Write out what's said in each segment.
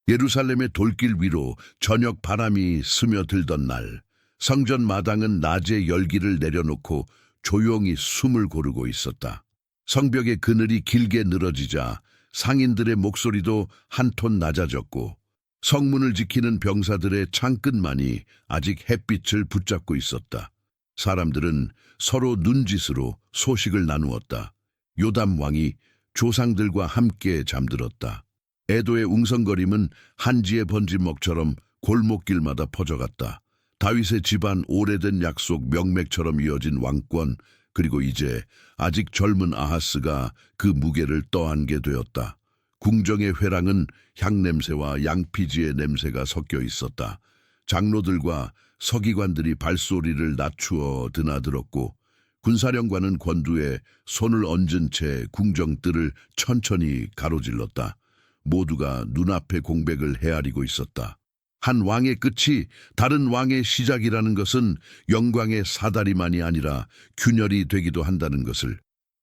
예루살렘의 돌길 위로 저녁 바람이 스며들던 날, 성전 마당은 낮에 열기를 내려놓고 조용히 숨을 고르고 있었다. 성벽의 그늘이 길게 늘어지자 상인들의 목소리도 한 톤 낮아졌고 성문을 지키는 병사들의 창끝만이 아직 햇빛을 붙잡고 있었다. 사람들은 서로 눈짓으로 소식을 나누었다. 요담 왕이 조상들과 함께 잠들었다. 에도의 웅성거림은 한지의 번진먹처럼 골목길마다 퍼져갔다. 다윗의 집안 오래된 약속 명맥처럼 이어진 왕권, 그리고 이제 아직 젊은 아하스가 그 무게를 떠안게 되었다. 궁정의 회랑은 향냄새와 양피지의 냄새가 섞여 있었다. 장로들과 서기관들이 발소리를 낮추어 드나들었고 군사령관은 권두에 손을 얹은 채 궁정뜰을 천천히 가로질렀다. 모두가 눈앞의 공백을 헤아리고 있었다. 한 왕의 끝이 다른 왕의 시작이라는 것은 영광의 사다리만이 아니라 균열이 되기도 한다는 것을,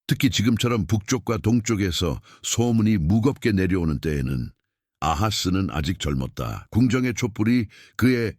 특히 지금처럼 북쪽과 동쪽에서 소문이 무겁게 내려오는 때에는 아하스는 아직 젊었다. 궁정의 촛불이 그의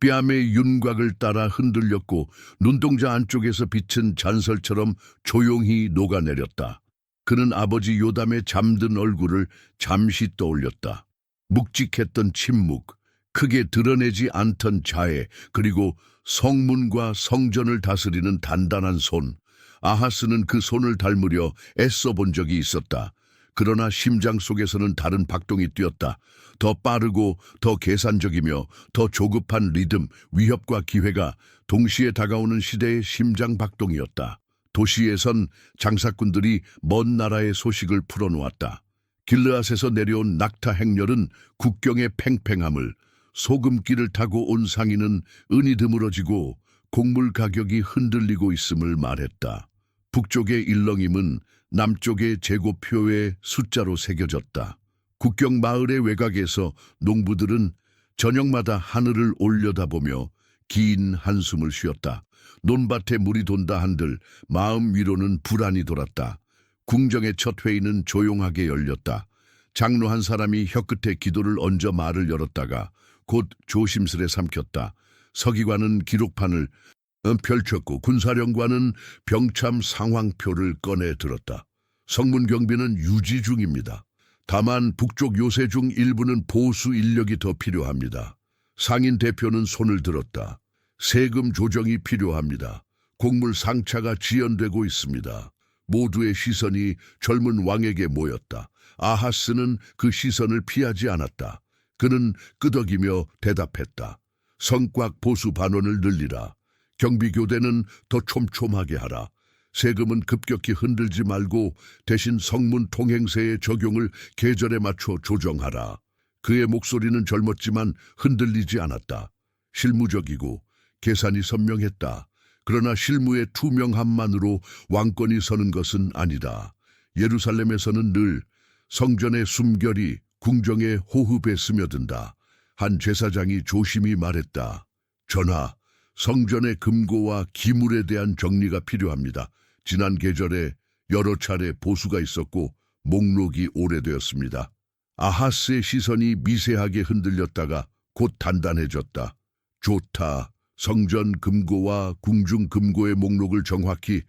뺨의 윤곽을 따라 흔들렸고 눈동자 안쪽에서 빛은 잔설처럼 조용히 녹아내렸다. 그는 아버지 요담의 잠든 얼굴을 잠시 떠올렸다. 묵직했던 침묵, 크게 드러내지 않던 자애, 그리고 성문과 성전을 다스리는 단단한 손. 아하스는 그 손을 닮으려 애써 본 적이 있었다. 그러나 심장 속에서는 다른 박동이 뛰었다. 더 빠르고 더 계산적이며 더 조급한 리듬, 위협과 기회가 동시에 다가오는 시대의 심장 박동이었다. 도시에선 장사꾼들이 먼 나라의 소식을 풀어놓았다. 길르앗에서 내려온 낙타 행렬은 국경의 팽팽함을, 소금길을 타고 온 상인은 은이 드물어지고 곡물 가격이 흔들리고 있음을 말했다. 북쪽의 일렁임은 남쪽의 재고표의 숫자로 새겨졌다. 국경 마을의 외곽에서 농부들은 저녁마다 하늘을 올려다보며 긴 한숨을 쉬었다. 논밭에 물이 돈다 한들 마음 위로는 불안이 돌았다. 궁정의 첫 회의는 조용하게 열렸다. 장로 한 사람이 혀끝에 기도를 얹어 말을 열었다가 곧 조심스레 삼켰다. 서기관은 기록판을 펼쳤고 군사령관은 병참 상황표를 꺼내 들었다. 성문 경비는 유지 중입니다. 다만 북쪽 요새 중 일부는 보수 인력이 더 필요합니다. 상인 대표는 손을 들었다. 세금 조정이 필요합니다. 곡물 상차가 지연되고 있습니다. 모두의 시선이 젊은 왕에게 모였다. 아하스는 그 시선을 피하지 않았다. 그는 끄덕이며 대답했다. 성곽 보수 반원을 늘리라. 경비교대는 더 촘촘하게 하라. 세금은 급격히 흔들지 말고 대신 성문 통행세의 적용을 계절에 맞춰 조정하라. 그의 목소리는 젊었지만 흔들리지 않았다. 실무적이고 계산이 선명했다. 그러나 실무의 투명함만으로 왕권이 서는 것은 아니다. 예루살렘에서는 늘 성전의 숨결이 궁정의 호흡에 스며든다. 한 제사장이 조심히 말했다. 전하, 성전의 금고와 기물에 대한 정리가 필요합니다. 지난 계절에 여러 차례 보수가 있었고 목록이 오래되었습니다. 아하스의 시선이 미세하게 흔들렸다가 곧 단단해졌다. 좋다. 성전 금고와 궁중 금고의 목록을 정확히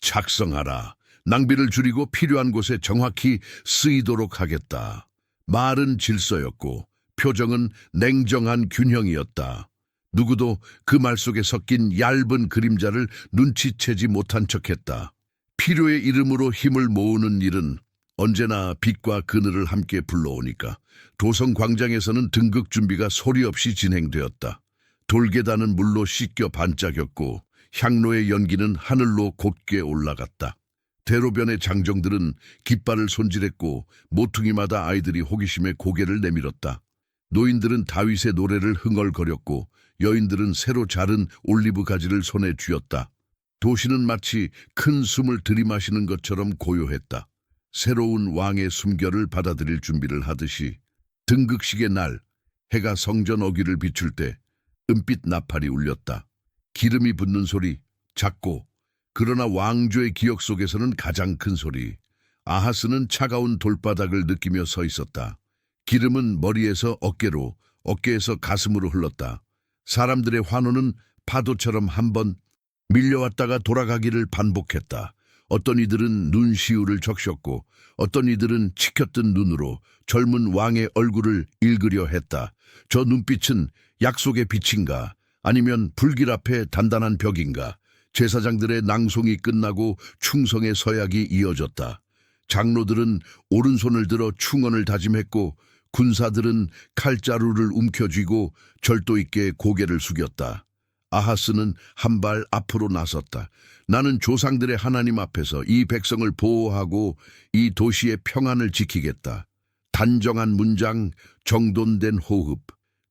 작성하라. 낭비를 줄이고 필요한 곳에 정확히 쓰이도록 하겠다. 말은 질서였고 표정은 냉정한 균형이었다. 누구도 그 말 속에 섞인 얇은 그림자를 눈치채지 못한 척했다. 필요의 이름으로 힘을 모으는 일은 언제나 빛과 그늘을 함께 불러오니까. 도성 광장에서는 등극 준비가 소리 없이 진행되었다. 돌계단은 물로 씻겨 반짝였고 향로의 연기는 하늘로 곧게 올라갔다. 대로변의 장정들은 깃발을 손질했고 모퉁이마다 아이들이 호기심에 고개를 내밀었다. 노인들은 다윗의 노래를 흥얼거렸고 여인들은 새로 자른 올리브 가지를 손에 쥐었다. 도시는 마치 큰 숨을 들이마시는 것처럼 고요했다. 새로운 왕의 숨결을 받아들일 준비를 하듯이 등극식의 날, 해가 성전 어귀를 비출 때 은빛 나팔이 울렸다. 기름이 붙는 소리, 작고 그러나 왕조의 기억 속에서는 가장 큰 소리. 아하스는 차가운 돌바닥을 느끼며 서 있었다. 기름은 머리에서 어깨로, 어깨에서 가슴으로 흘렀다. 사람들의 환호는 파도처럼 한번 밀려왔다가 돌아가기를 반복했다. 어떤 이들은 눈시울을 적셨고 어떤 이들은 치켜뜬 눈으로 젊은 왕의 얼굴을 읽으려 했다. 저 눈빛은 약속의 빛인가 아니면 불길 앞에 단단한 벽인가. 제사장들의 낭송이 끝나고 충성의 서약이 이어졌다. 장로들은 오른손을 들어 충언을 다짐했고 군사들은 칼자루를 움켜쥐고 절도 있게 고개를 숙였다. 아하스는 한 발 앞으로 나섰다. 나는 조상들의 하나님 앞에서 이 백성을 보호하고 이 도시의 평안을 지키겠다. 단정한 문장, 정돈된 호흡.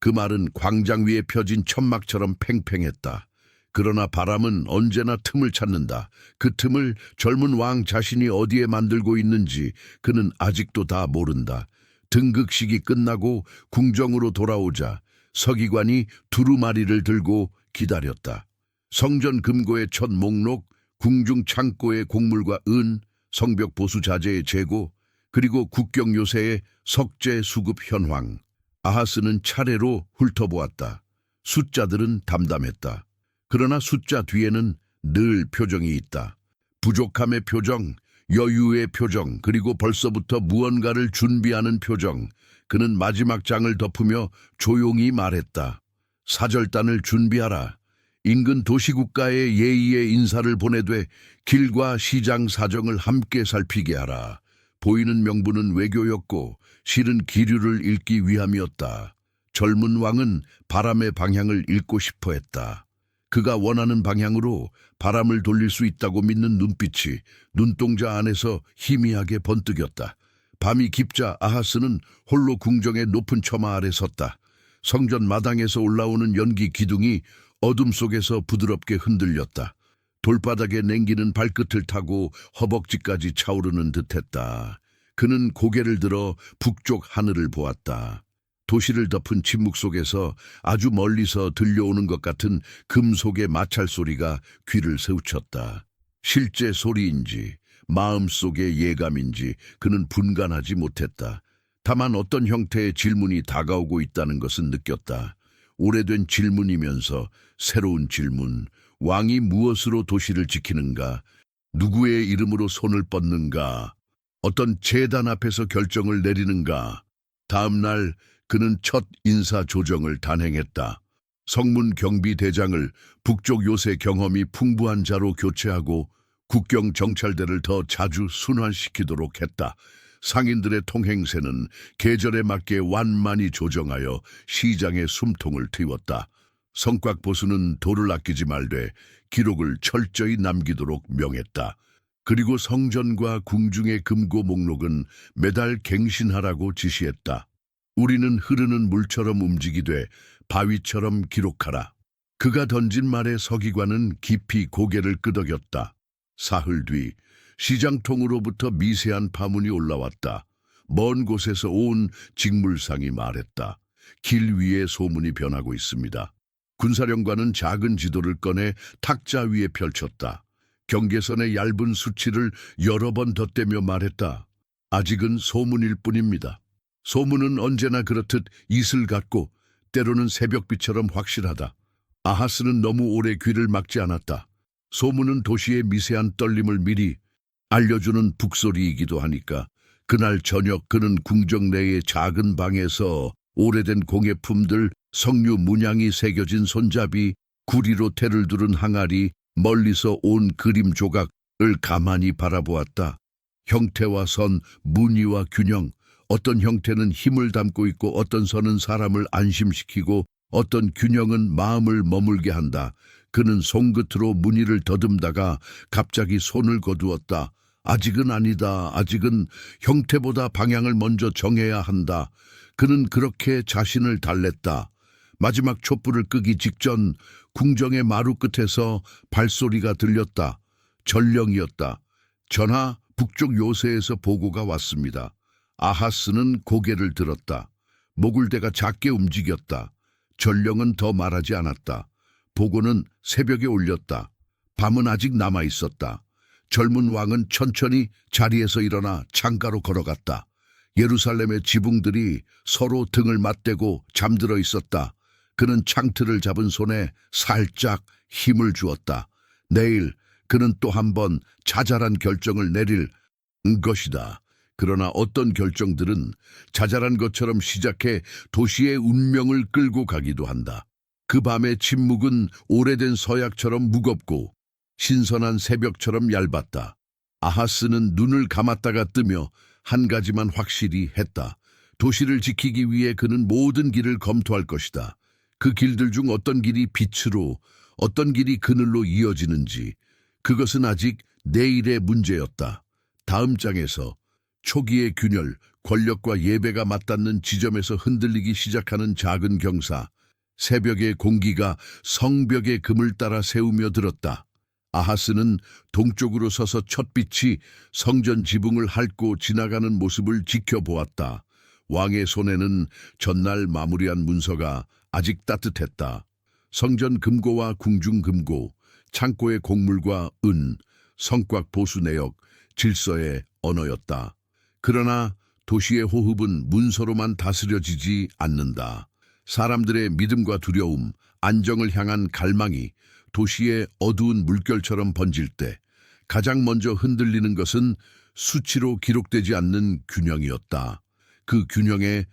그 말은 광장 위에 펴진 천막처럼 팽팽했다. 그러나 바람은 언제나 틈을 찾는다. 그 틈을 젊은 왕 자신이 어디에 만들고 있는지 그는 아직도 다 모른다. 등극식이 끝나고 궁정으로 돌아오자 서기관이 두루마리를 들고 기다렸다. 성전 금고의 첫 목록, 궁중 창고의 곡물과 은, 성벽 보수 자재의 재고, 그리고 국경 요새의 석재 수급 현황. 아하스는 차례로 훑어보았다. 숫자들은 담담했다. 그러나 숫자 뒤에는 늘 표정이 있다. 부족함의 표정, 여유의 표정, 그리고 벌써부터 무언가를 준비하는 표정. 그는 마지막 장을 덮으며 조용히 말했다. 사절단을 준비하라. 인근 도시국가에 예의의 인사를 보내되 길과 시장 사정을 함께 살피게 하라. 보이는 명분은 외교였고 실은 기류를 읽기 위함이었다. 젊은 왕은 바람의 방향을 읽고 싶어 했다. 그가 원하는 방향으로 바람을 돌릴 수 있다고 믿는 눈빛이 눈동자 안에서 희미하게 번뜩였다. 밤이 깊자 아하스는 홀로 궁정의 높은 처마 아래 섰다. 성전 마당에서 올라오는 연기 기둥이 어둠 속에서 부드럽게 흔들렸다. 돌바닥에 냉기는 발끝을 타고 허벅지까지 차오르는 듯했다. 그는 고개를 들어 북쪽 하늘을 보았다. 도시를 덮은 침묵 속에서 아주 멀리서 들려오는 것 같은 금속의 마찰 소리가 귀를 스우쳤다. 실제 소리인지 마음속의 예감인지 그는 분간하지 못했다. 다만 어떤 형태의 질문이 다가오고 있다는 것은 느꼈다. 오래된 질문이면서 새로운 질문. 왕이 무엇으로 도시를 지키는가? 누구의 이름으로 손을 뻗는가? 어떤 재단 앞에서 결정을 내리는가? 다음 날 그는 첫 인사 조정을 단행했다. 성문 경비대장을 북쪽 요새 경험이 풍부한 자로 교체하고 국경 정찰대를 더 자주 순환시키도록 했다. 상인들의 통행세는 계절에 맞게 완만히 조정하여 시장의 숨통을 틔웠다. 성곽 보수는 돌을 아끼지 말되 기록을 철저히 남기도록 명했다. 그리고 성전과 궁중의 금고 목록은 매달 갱신하라고 지시했다. 우리는 흐르는 물처럼 움직이되 바위처럼 기록하라. 그가 던진 말에 서기관은 깊이 고개를 끄덕였다. 사흘 뒤 시장통으로부터 미세한 파문이 올라왔다. 먼 곳에서 온 직물상이 말했다. 길 위에 소문이 변하고 있습니다. 군사령관은 작은 지도를 꺼내 탁자 위에 펼쳤다. 경계선의 얇은 수치를 여러 번 덧대며 말했다. 아직은 소문일 뿐입니다. 소문은 언제나 그렇듯 이슬 같고 때로는 새벽비처럼 확실하다. 아하스는 너무 오래 귀를 막지 않았다. 소문은 도시의 미세한 떨림을 미리 알려주는 북소리이기도 하니까 그날 저녁 그는 궁정 내의 작은 방에서 오래된 공예품들, 석류 문양이 새겨진 손잡이, 구리로 테를 두른 항아리, 멀리서 온 그림 조각을 가만히 바라보았다. 형태와 선, 무늬와 균형, 어떤 형태는 힘을 담고 있고 어떤 선은 사람을 안심시키고 어떤 균형은 마음을 머물게 한다. 그는 손끝으로 무늬를 더듬다가 갑자기 손을 거두었다. 아직은 아니다. 아직은 형태보다 방향을 먼저 정해야 한다. 그는 그렇게 자신을 달랬다. 마지막 촛불을 끄기 직전 궁정의 마루 끝에서 발소리가 들렸다. 전령이었다. 전하, 북쪽 요새에서 보고가 왔습니다. 아하스는 고개를 들었다. 모굴대가 작게 움직였다. 전령은 더 말하지 않았다. 보고는 새벽에 올렸다. 밤은 아직 남아있었다. 젊은 왕은 천천히 자리에서 일어나 창가로 걸어갔다. 예루살렘의 지붕들이 서로 등을 맞대고 잠들어 있었다. 그는 창틀을 잡은 손에 살짝 힘을 주었다. 내일 그는 또 한 번 자잘한 결정을 내릴 것이다. 그러나 어떤 결정들은 자잘한 것처럼 시작해 도시의 운명을 끌고 가기도 한다. 그 밤의 침묵은 오래된 서약처럼 무겁고 신선한 새벽처럼 얇았다. 아하스는 눈을 감았다가 뜨며 한 가지만 확실히 했다. 도시를 지키기 위해 그는 모든 길을 검토할 것이다. 그 길들 중 어떤 길이 빛으로, 어떤 길이 그늘로 이어지는지, 그것은 아직 내일의 문제였다. 다음 장에서 초기의 균열, 권력과 예배가 맞닿는 지점에서 흔들리기 시작하는 작은 경사, 새벽의 공기가 성벽의 금을 따라 세우며 들었다. 아하스는 동쪽으로 서서 첫 빛이 성전 지붕을 핥고 지나가는 모습을 지켜보았다. 왕의 손에는 전날 마무리한 문서가 아직 따뜻했다. 성전 금고와 궁중 금고, 창고의 곡물과 은, 성곽 보수 내역, 질서의 언어였다. 그러나 도시의 호흡은 문서로만 다스려지지 않는다. 사람들의 믿음과 두려움, 안정을 향한 갈망이 도시의 어두운 물결처럼 번질 때 가장 먼저 흔들리는 것은 수치로 기록되지 않는 균형이었다. 그 균형의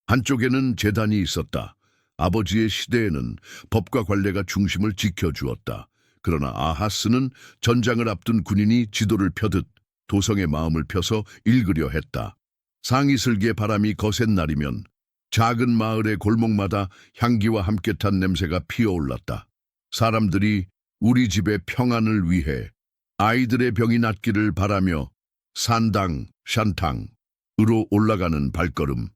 한쪽에는 제단이 있었다. 아버지의 시대에는 법과 관례가 중심을 지켜주었다. 그러나 아하스는 전장을 앞둔 군인이 지도를 펴듯 도성의 마음을 펴서 읽으려 했다. 상이슬기의 바람이 거센 날이면 작은 마을의 골목마다 향기와 함께 탄 냄새가 피어올랐다. 사람들이 우리 집의 평안을 위해 아이들의 병이 낫기를 바라며 산당, 샨탕으로 올라가는 발걸음.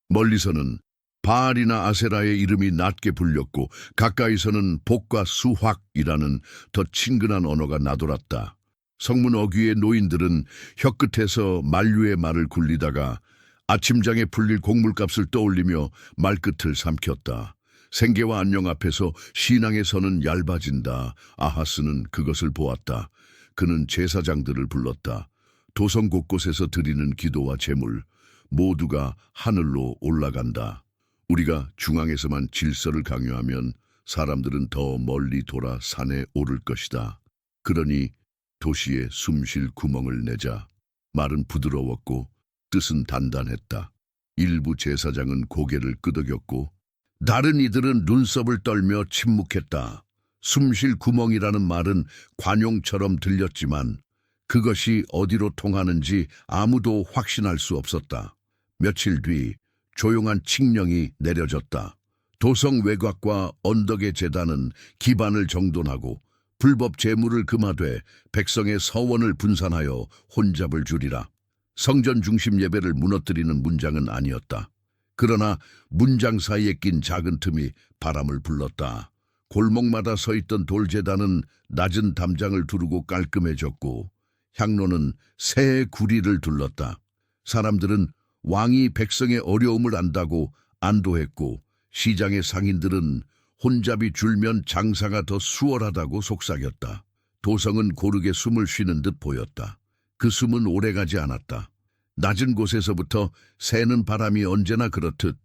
멀리서는 바알이나 아세라의 이름이 낮게 불렸고 가까이서는 복과 수확이라는 더 친근한 언어가 나돌았다. 성문 어귀의 노인들은 혀끝에서 만류의 말을 굴리다가 아침장에 풀릴 곡물값을 떠올리며 말끝을 삼켰다. 생계와 안녕 앞에서 신앙의 선은 얇아진다. 아하스는 그것을 보았다. 그는 제사장들을 불렀다. 도성 곳곳에서 드리는 기도와 제물, 모두가 하늘로 올라간다. 우리가 중앙에서만 질서를 강요하면 사람들은 더 멀리 돌아 산에 오를 것이다. 그러니 도시에 숨쉴 구멍을 내자. 말은 부드러웠고 뜻은 단단했다. 일부 제사장은 고개를 끄덕였고 다른 이들은 눈썹을 떨며 침묵했다. 숨쉴 구멍이라는 말은 관용처럼 들렸지만 그것이 어디로 통하는지 아무도 확신할 수 없었다. 며칠 뒤 조용한 칙령이 내려졌다. 도성 외곽과 언덕의 제단은 기반을 정돈하고 불법 재물을 금하되 백성의 서원을 분산하여 혼잡을 줄이라. 성전 중심 예배를 무너뜨리는 문장은 아니었다. 그러나 문장 사이에 낀 작은 틈이 바람을 불렀다. 골목마다 서 있던 돌제단은 낮은 담장을 두르고 깔끔해졌고 향로는 새 구리를 둘렀다. 사람들은 왕이 백성의 어려움을 안다고 안도했고 시장의 상인들은 혼잡이 줄면 장사가 더 수월하다고 속삭였다. 도성은 고르게 숨을 쉬는 듯 보였다. 그 숨은 오래가지 않았다. 낮은 곳에서부터 새는 바람이 언제나 그렇듯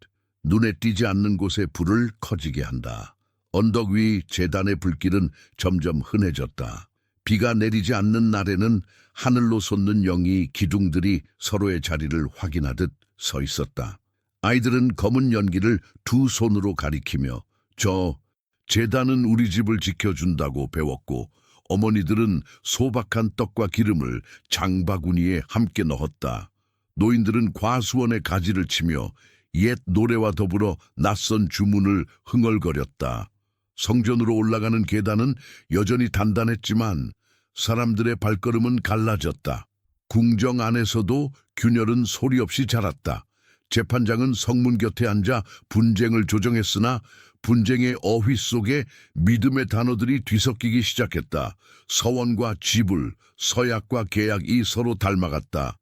눈에 띄지 않는 곳에 불을 커지게 한다. 언덕 위 제단의 불길은 점점 흔해졌다. 비가 내리지 않는 날에는 하늘로 솟는 영이 기둥들이 서로의 자리를 확인하듯 서 있었다. 아이들은 검은 연기를 두 손으로 가리키며 저 제단은 우리 집을 지켜준다고 배웠고 어머니들은 소박한 떡과 기름을 장바구니에 함께 넣었다. 노인들은 과수원에 가지를 치며 옛 노래와 더불어 낯선 주문을 흥얼거렸다. 성전으로 올라가는 계단은 여전히 단단했지만 사람들의 발걸음은 갈라졌다. 궁정 안에서도 균열은 소리 없이 자랐다. 재판장은 성문 곁에 앉아 분쟁을 조정했으나 분쟁의 어휘 속에 믿음의 단어들이 뒤섞이기 시작했다. 서원과 지불, 서약과 계약이 서로 닮아갔다.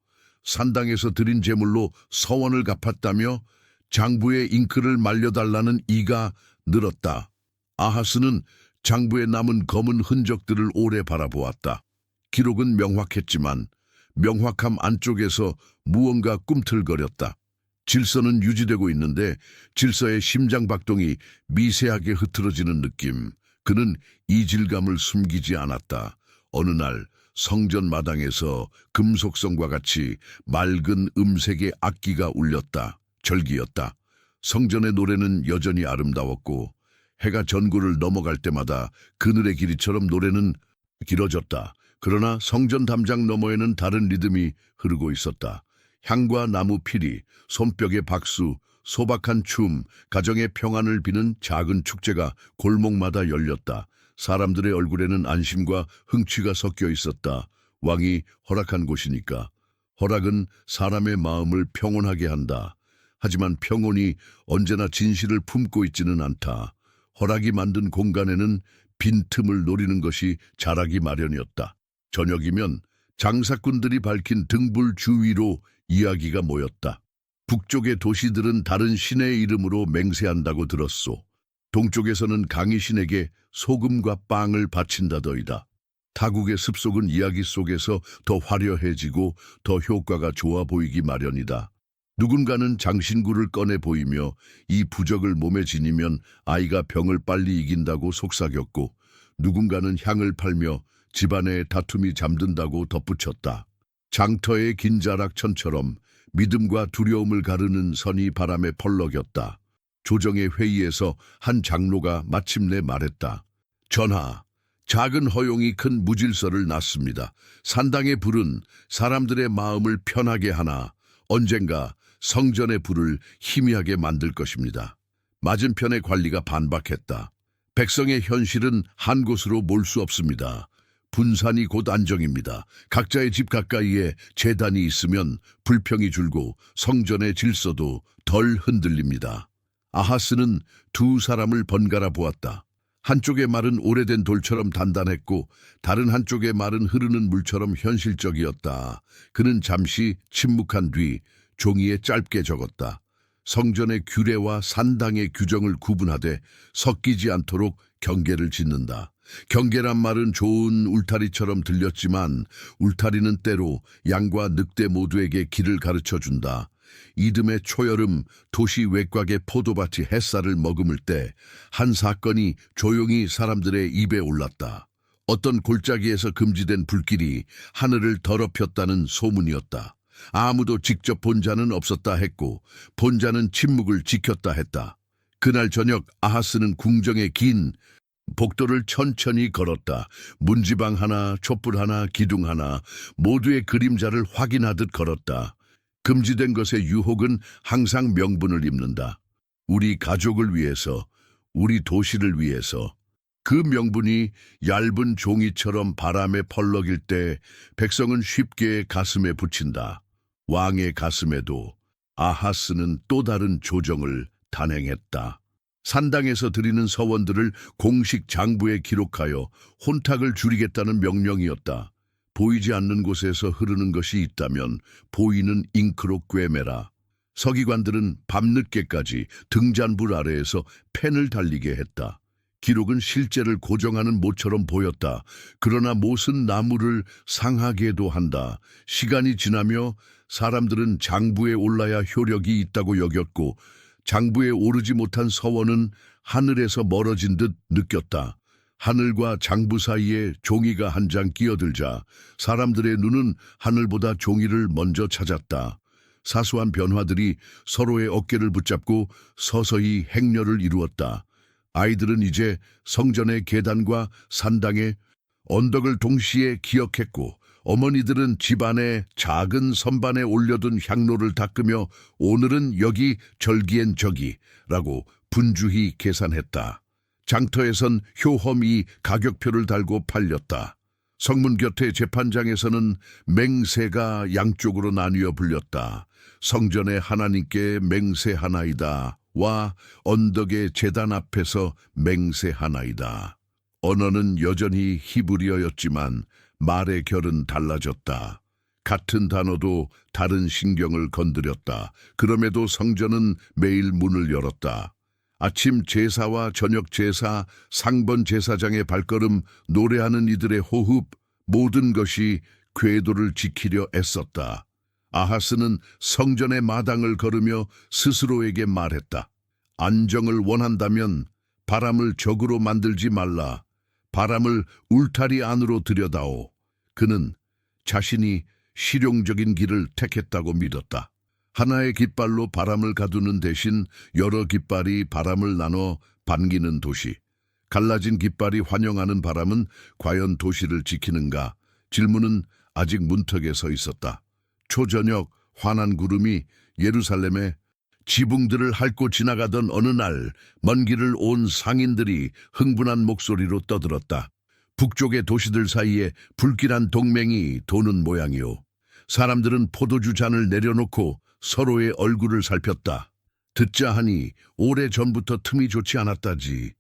산당에서 드린 제물로 서원을 갚았다며 장부의 잉크를 말려달라는 이가 늘었다. 아하스는 장부에 남은 검은 흔적들을 오래 바라보았다. 기록은 명확했지만 명확함 안쪽에서 무언가 꿈틀거렸다. 질서는 유지되고 있는데 질서의 심장박동이 미세하게 흐트러지는 느낌. 그는 이질감을 숨기지 않았다. 어느 날 성전 마당에서 금속성과 같이 맑은 음색의 악기가 울렸다. 절기였다. 성전의 노래는 여전히 아름다웠고 해가 전구를 넘어갈 때마다 그늘의 길이처럼 노래는 길어졌다. 그러나 성전 담장 너머에는 다른 리듬이 흐르고 있었다. 향과 나무 피리, 손뼉의 박수, 소박한 춤, 가정의 평안을 비는 작은 축제가 골목마다 열렸다. 사람들의 얼굴에는 안심과 흥취가 섞여 있었다. 왕이 허락한 곳이니까. 허락은 사람의 마음을 평온하게 한다. 하지만 평온이 언제나 진실을 품고 있지는 않다. 허락이 만든 공간에는 빈틈을 노리는 것이 자라기 마련이었다. 저녁이면 장사꾼들이 밝힌 등불 주위로 이야기가 모였다. 북쪽의 도시들은 다른 신의 이름으로 맹세한다고 들었소. 동쪽에서는 강희신에게 소금과 빵을 바친다더이다. 타국의 습속은 이야기 속에서 더 화려해지고 더 효과가 좋아 보이기 마련이다. 누군가는 장신구를 꺼내 보이며 이 부적을 몸에 지니면 아이가 병을 빨리 이긴다고 속삭였고, 누군가는 향을 팔며 집안의 다툼이 잠든다고 덧붙였다. 장터의 긴 자락천처럼 믿음과 두려움을 가르는 선이 바람에 펄럭였다. 조정의 회의에서 한 장로가 마침내 말했다. 전하, 작은 허용이 큰 무질서를 낳습니다. 산당의 불은 사람들의 마음을 편하게 하나 언젠가 성전의 불을 희미하게 만들 것입니다. 맞은편의 관리가 반박했다. 백성의 현실은 한 곳으로 몰 수 없습니다. 분산이 곧 안정입니다. 각자의 집 가까이에 제단이 있으면 불평이 줄고 성전의 질서도 덜 흔들립니다. 아하스는 두 사람을 번갈아 보았다. 한쪽의 말은 오래된 돌처럼 단단했고 다른 한쪽의 말은 흐르는 물처럼 현실적이었다. 그는 잠시 침묵한 뒤 종이에 짧게 적었다. 성전의 규례와 산당의 규정을 구분하되 섞이지 않도록 경계를 짓는다. 경계란 말은 좋은 울타리처럼 들렸지만 울타리는 때로 양과 늑대 모두에게 길을 가르쳐준다. 이듬해 초여름 도시 외곽의 포도밭이 햇살을 머금을 때 한 사건이 조용히 사람들의 입에 올랐다. 어떤 골짜기에서 금지된 불길이 하늘을 더럽혔다는 소문이었다. 아무도 직접 본 자는 없었다 했고 본 자는 침묵을 지켰다 했다. 그날 저녁 아하스는 궁정의 긴 복도를 천천히 걸었다. 문지방 하나, 촛불 하나, 기둥 하나, 모두의 그림자를 확인하듯 걸었다. 금지된 것의 유혹은 항상 명분을 입는다. 우리 가족을 위해서, 우리 도시를 위해서. 그 명분이 얇은 종이처럼 바람에 펄럭일 때 백성은 쉽게 가슴에 붙인다. 왕의 가슴에도. 아하스는 또 다른 조정을 단행했다. 산당에서 드리는 서원들을 공식 장부에 기록하여 혼탁을 줄이겠다는 명령이었다. 보이지 않는 곳에서 흐르는 것이 있다면 보이는 잉크로 꿰매라. 서기관들은 밤늦게까지 등잔불 아래에서 펜을 달리게 했다. 기록은 실제를 고정하는 모처럼 보였다. 그러나 못은 나무를 상하게도 한다. 시간이 지나며 사람들은 장부에 올라야 효력이 있다고 여겼고 장부에 오르지 못한 서원은 하늘에서 멀어진 듯 느꼈다. 하늘과 장부 사이에 종이가 한 장 끼어들자 사람들의 눈은 하늘보다 종이를 먼저 찾았다. 사소한 변화들이 서로의 어깨를 붙잡고 서서히 행렬을 이루었다. 아이들은 이제 성전의 계단과 산당의 언덕을 동시에 기억했고 어머니들은 집안의 작은 선반에 올려둔 향로를 닦으며 오늘은 여기 절기엔 저기라고 분주히 계산했다. 장터에선 효험이 가격표를 달고 팔렸다. 성문 곁의 재판장에서는 맹세가 양쪽으로 나뉘어 불렸다. 성전의 하나님께 맹세하나이다. 와 언덕의 제단 앞에서 맹세하나이다. 언어는 여전히 히브리어였지만 말의 결은 달라졌다. 같은 단어도 다른 신경을 건드렸다. 그럼에도 성전은 매일 문을 열었다. 아침 제사와 저녁 제사, 상번 제사장의 발걸음, 노래하는 이들의 호흡, 모든 것이 궤도를 지키려 애썼다. 아하스는 성전의 마당을 걸으며 스스로에게 말했다. 안정을 원한다면 바람을 적으로 만들지 말라. 바람을 울타리 안으로 들여다오. 그는 자신이 실용적인 길을 택했다고 믿었다. 하나의 깃발로 바람을 가두는 대신 여러 깃발이 바람을 나눠 반기는 도시. 갈라진 깃발이 환영하는 바람은 과연 도시를 지키는가? 질문은 아직 문턱에 서 있었다. 초저녁 환한 구름이 예루살렘의 지붕들을 핥고 지나가던 어느 날 먼 길을 온 상인들이 흥분한 목소리로 떠들었다. 북쪽의 도시들 사이에 불길한 동맹이 도는 모양이오. 사람들은 포도주 잔을 내려놓고 서로의 얼굴을 살폈다. 듣자 하니 오래전부터 틈이 좋지 않았다지.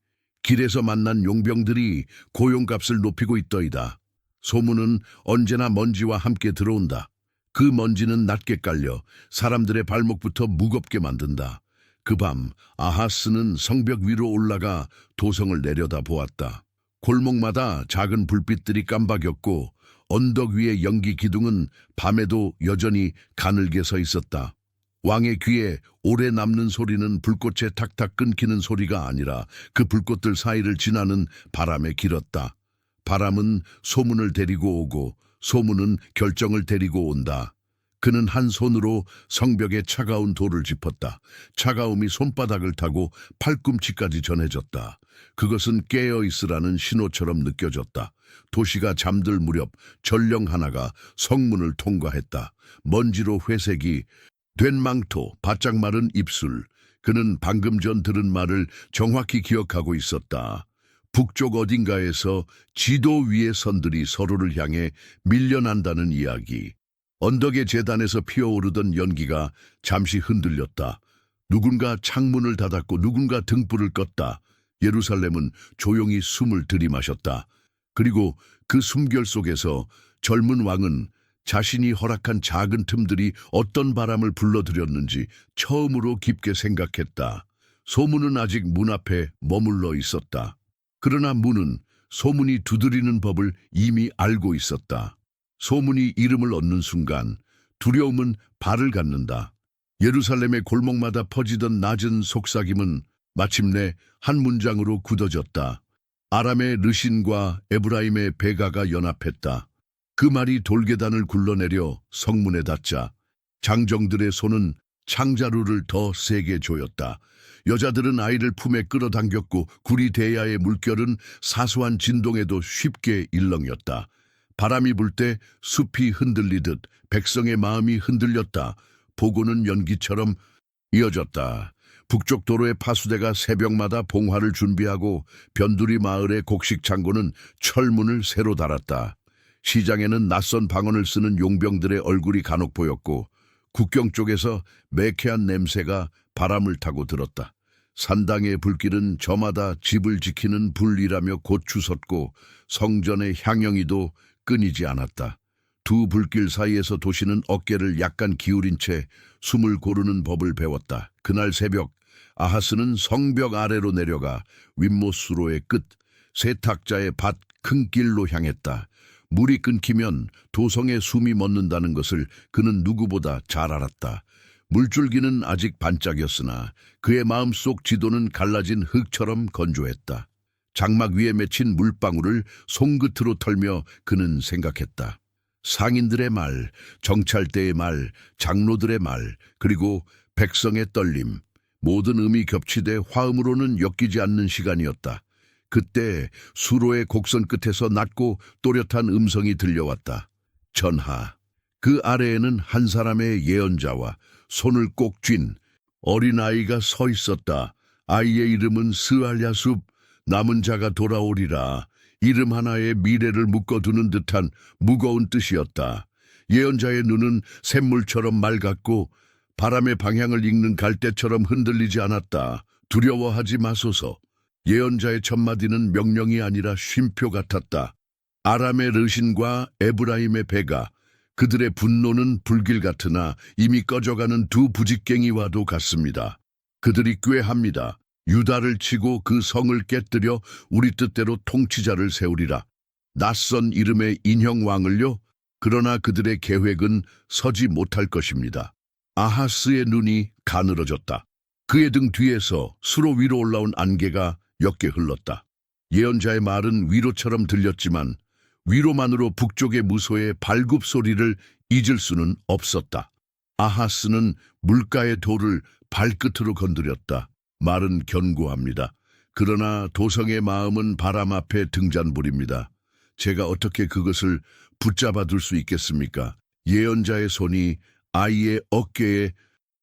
길에서 만난 용병들이 고용값을 높이고 있더이다. 소문은 언제나 먼지와 함께 들어온다. 그 먼지는 낮게 깔려 사람들의 발목부터 무겁게 만든다. 그 밤 아하스는 성벽 위로 올라가 도성을 내려다 보았다. 골목마다 작은 불빛들이 깜박였고 언덕 위의 연기 기둥은 밤에도 여전히 가늘게 서 있었다. 왕의 귀에 오래 남는 소리는 불꽃에 탁탁 끊기는 소리가 아니라 그 불꽃들 사이를 지나는 바람에 길었다. 바람은 소문을 데리고 오고 소문은 결정을 데리고 온다. 그는 한 손으로 성벽에 차가운 돌을 짚었다. 차가움이 손바닥을 타고 팔꿈치까지 전해졌다. 그것은 깨어있으라는 신호처럼 느껴졌다. 도시가 잠들 무렵 전령 하나가 성문을 통과했다. 먼지로 회색이 된 망토, 바짝 마른 입술. 그는 방금 전 들은 말을 정확히 기억하고 있었다. 북쪽 어딘가에서 지도 위의 선들이 서로를 향해 밀려난다는 이야기. 언덕의 재단에서 피어오르던 연기가 잠시 흔들렸다. 누군가 창문을 닫았고 누군가 등불을 껐다. 예루살렘은 조용히 숨을 들이마셨다. 그리고 그 숨결 속에서 젊은 왕은 자신이 허락한 작은 틈들이 어떤 바람을 불러들였는지 처음으로 깊게 생각했다. 소문은 아직 문 앞에 머물러 있었다. 그러나 문은 소문이 두드리는 법을 이미 알고 있었다. 소문이 이름을 얻는 순간 두려움은 발을 갖는다. 예루살렘의 골목마다 퍼지던 낮은 속삭임은 마침내 한 문장으로 굳어졌다. 아람의 르신과 에브라임의 베가가 연합했다. 그 말이 돌계단을 굴러내려 성문에 닿자 장정들의 손은 창자루를 더 세게 조였다. 여자들은 아이를 품에 끌어당겼고 구리대야의 물결은 사소한 진동에도 쉽게 일렁였다. 바람이 불 때 숲이 흔들리듯 백성의 마음이 흔들렸다. 보고는 연기처럼 이어졌다. 북쪽 도로의 파수대가 새벽마다 봉화를 준비하고 변두리 마을의 곡식 창고는 철문을 새로 달았다. 시장에는 낯선 방언을 쓰는 용병들의 얼굴이 간혹 보였고 국경 쪽에서 매캐한 냄새가 바람을 타고 들었다. 산당의 불길은 저마다 집을 지키는 불이라며 곧 주섰고 성전의 향영이도 끊이지 않았다. 두 불길 사이에서 도시는 어깨를 약간 기울인 채 숨을 고르는 법을 배웠다. 그날 새벽 아하스는 성벽 아래로 내려가 윗모수로의 끝 세탁자의 밭 큰 길로 향했다. 물이 끊기면 도성에 숨이 멎는다는 것을 그는 누구보다 잘 알았다. 물줄기는 아직 반짝였으나 그의 마음속 지도는 갈라진 흙처럼 건조했다. 장막 위에 맺힌 물방울을 손끝으로 털며 그는 생각했다. 상인들의 말, 정찰대의 말, 장로들의 말, 그리고 백성의 떨림. 모든 음이 겹치되 화음으로는 엮이지 않는 시간이었다. 그때 수로의 곡선 끝에서 낮고 또렷한 음성이 들려왔다. 전하. 그 아래에는 한 사람의 예언자와 손을 꼭 쥔 어린아이가 서 있었다. 아이의 이름은 스알야숲, 남은 자가 돌아오리라. 이름 하나에 미래를 묶어두는 듯한 무거운 뜻이었다. 예언자의 눈은 샘물처럼 맑았고 바람의 방향을 읽는 갈대처럼 흔들리지 않았다. 두려워하지 마소서. 예언자의 첫마디는 명령이 아니라 쉼표 같았다. 아람의 르신과 에브라임의 베가, 그들의 분노는 불길 같으나 이미 꺼져가는 두 부직갱이와도 같습니다. 그들이 꾀합니다. 유다를 치고 그 성을 깨뜨려 우리 뜻대로 통치자를 세우리라. 낯선 이름의 인형왕을요? 그러나 그들의 계획은 서지 못할 것입니다. 아하스의 눈이 가늘어졌다. 그의 등 뒤에서 수로 위로 올라온 안개가 옅게 흘렀다. 예언자의 말은 위로처럼 들렸지만 위로만으로 북쪽의 무소의 발굽 소리를 잊을 수는 없었다. 아하스는 물가의 돌을 발끝으로 건드렸다. 말은 견고합니다. 그러나 도성의 마음은 바람 앞에 등잔불입니다. 제가 어떻게 그것을 붙잡아 둘 수 있겠습니까? 예언자의 손이 아이의 어깨에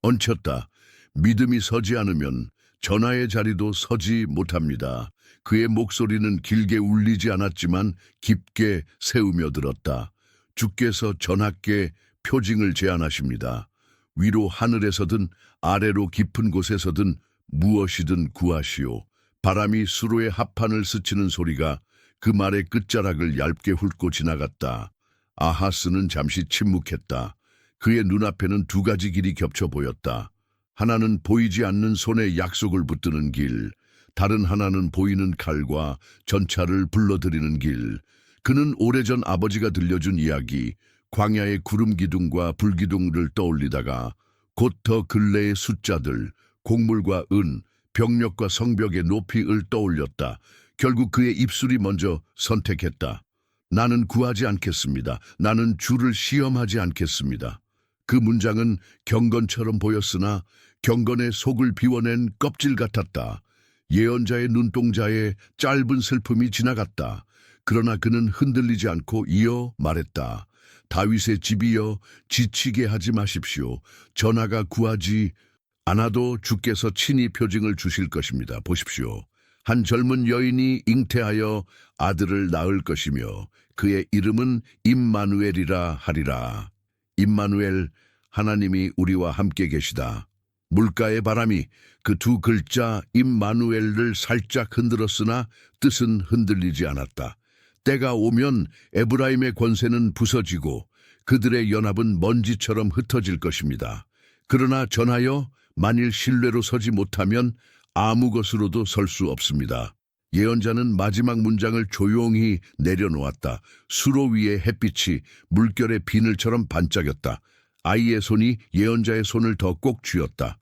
얹혔다. 믿음이 서지 않으면 전하의 자리도 서지 못합니다. 그의 목소리는 길게 울리지 않았지만 깊게 세우며 들었다. 주께서 전하께 표징을 제안하십니다. 위로 하늘에서든 아래로 깊은 곳에서든 무엇이든 구하시오. 바람이 수로의 합판을 스치는 소리가 그 말의 끝자락을 얇게 훑고 지나갔다. 아하스는 잠시 침묵했다. 그의 눈앞에는 두 가지 길이 겹쳐 보였다. 하나는 보이지 않는 손에 약속을 붙드는 길, 다른 하나는 보이는 칼과 전차를 불러들이는 길. 그는 오래전 아버지가 들려준 이야기, 광야의 구름 기둥과 불 기둥을 떠올리다가 곧 더 근래의 숫자들, 곡물과 은, 병력과 성벽의 높이를 떠올렸다. 결국 그의 입술이 먼저 선택했다. 나는 구하지 않겠습니다. 나는 주를 시험하지 않겠습니다. 그 문장은 경건처럼 보였으나 경건의 속을 비워낸 껍질 같았다. 예언자의 눈동자에 짧은 슬픔이 지나갔다. 그러나 그는 흔들리지 않고 이어 말했다. 다윗의 집이여 지치게 하지 마십시오. 전하가 구하지 않아도 주께서 친히 표징을 주실 것입니다. 보십시오. 한 젊은 여인이 잉태하여 아들을 낳을 것이며 그의 이름은 임마누엘이라 하리라. 임마누엘, 하나님이 우리와 함께 계시다. 물가의 바람이 그 두 글자 임마누엘을 살짝 흔들었으나 뜻은 흔들리지 않았다. 때가 오면 에브라임의 권세는 부서지고 그들의 연합은 먼지처럼 흩어질 것입니다. 그러나 전하여 만일 신뢰로 서지 못하면 아무 것으로도 설 수 없습니다. 예언자는 마지막 문장을 조용히 내려놓았다. 수로 위의 햇빛이 물결의 비늘처럼 반짝였다. 아이의 손이 예언자의 손을 더 꼭 쥐었다.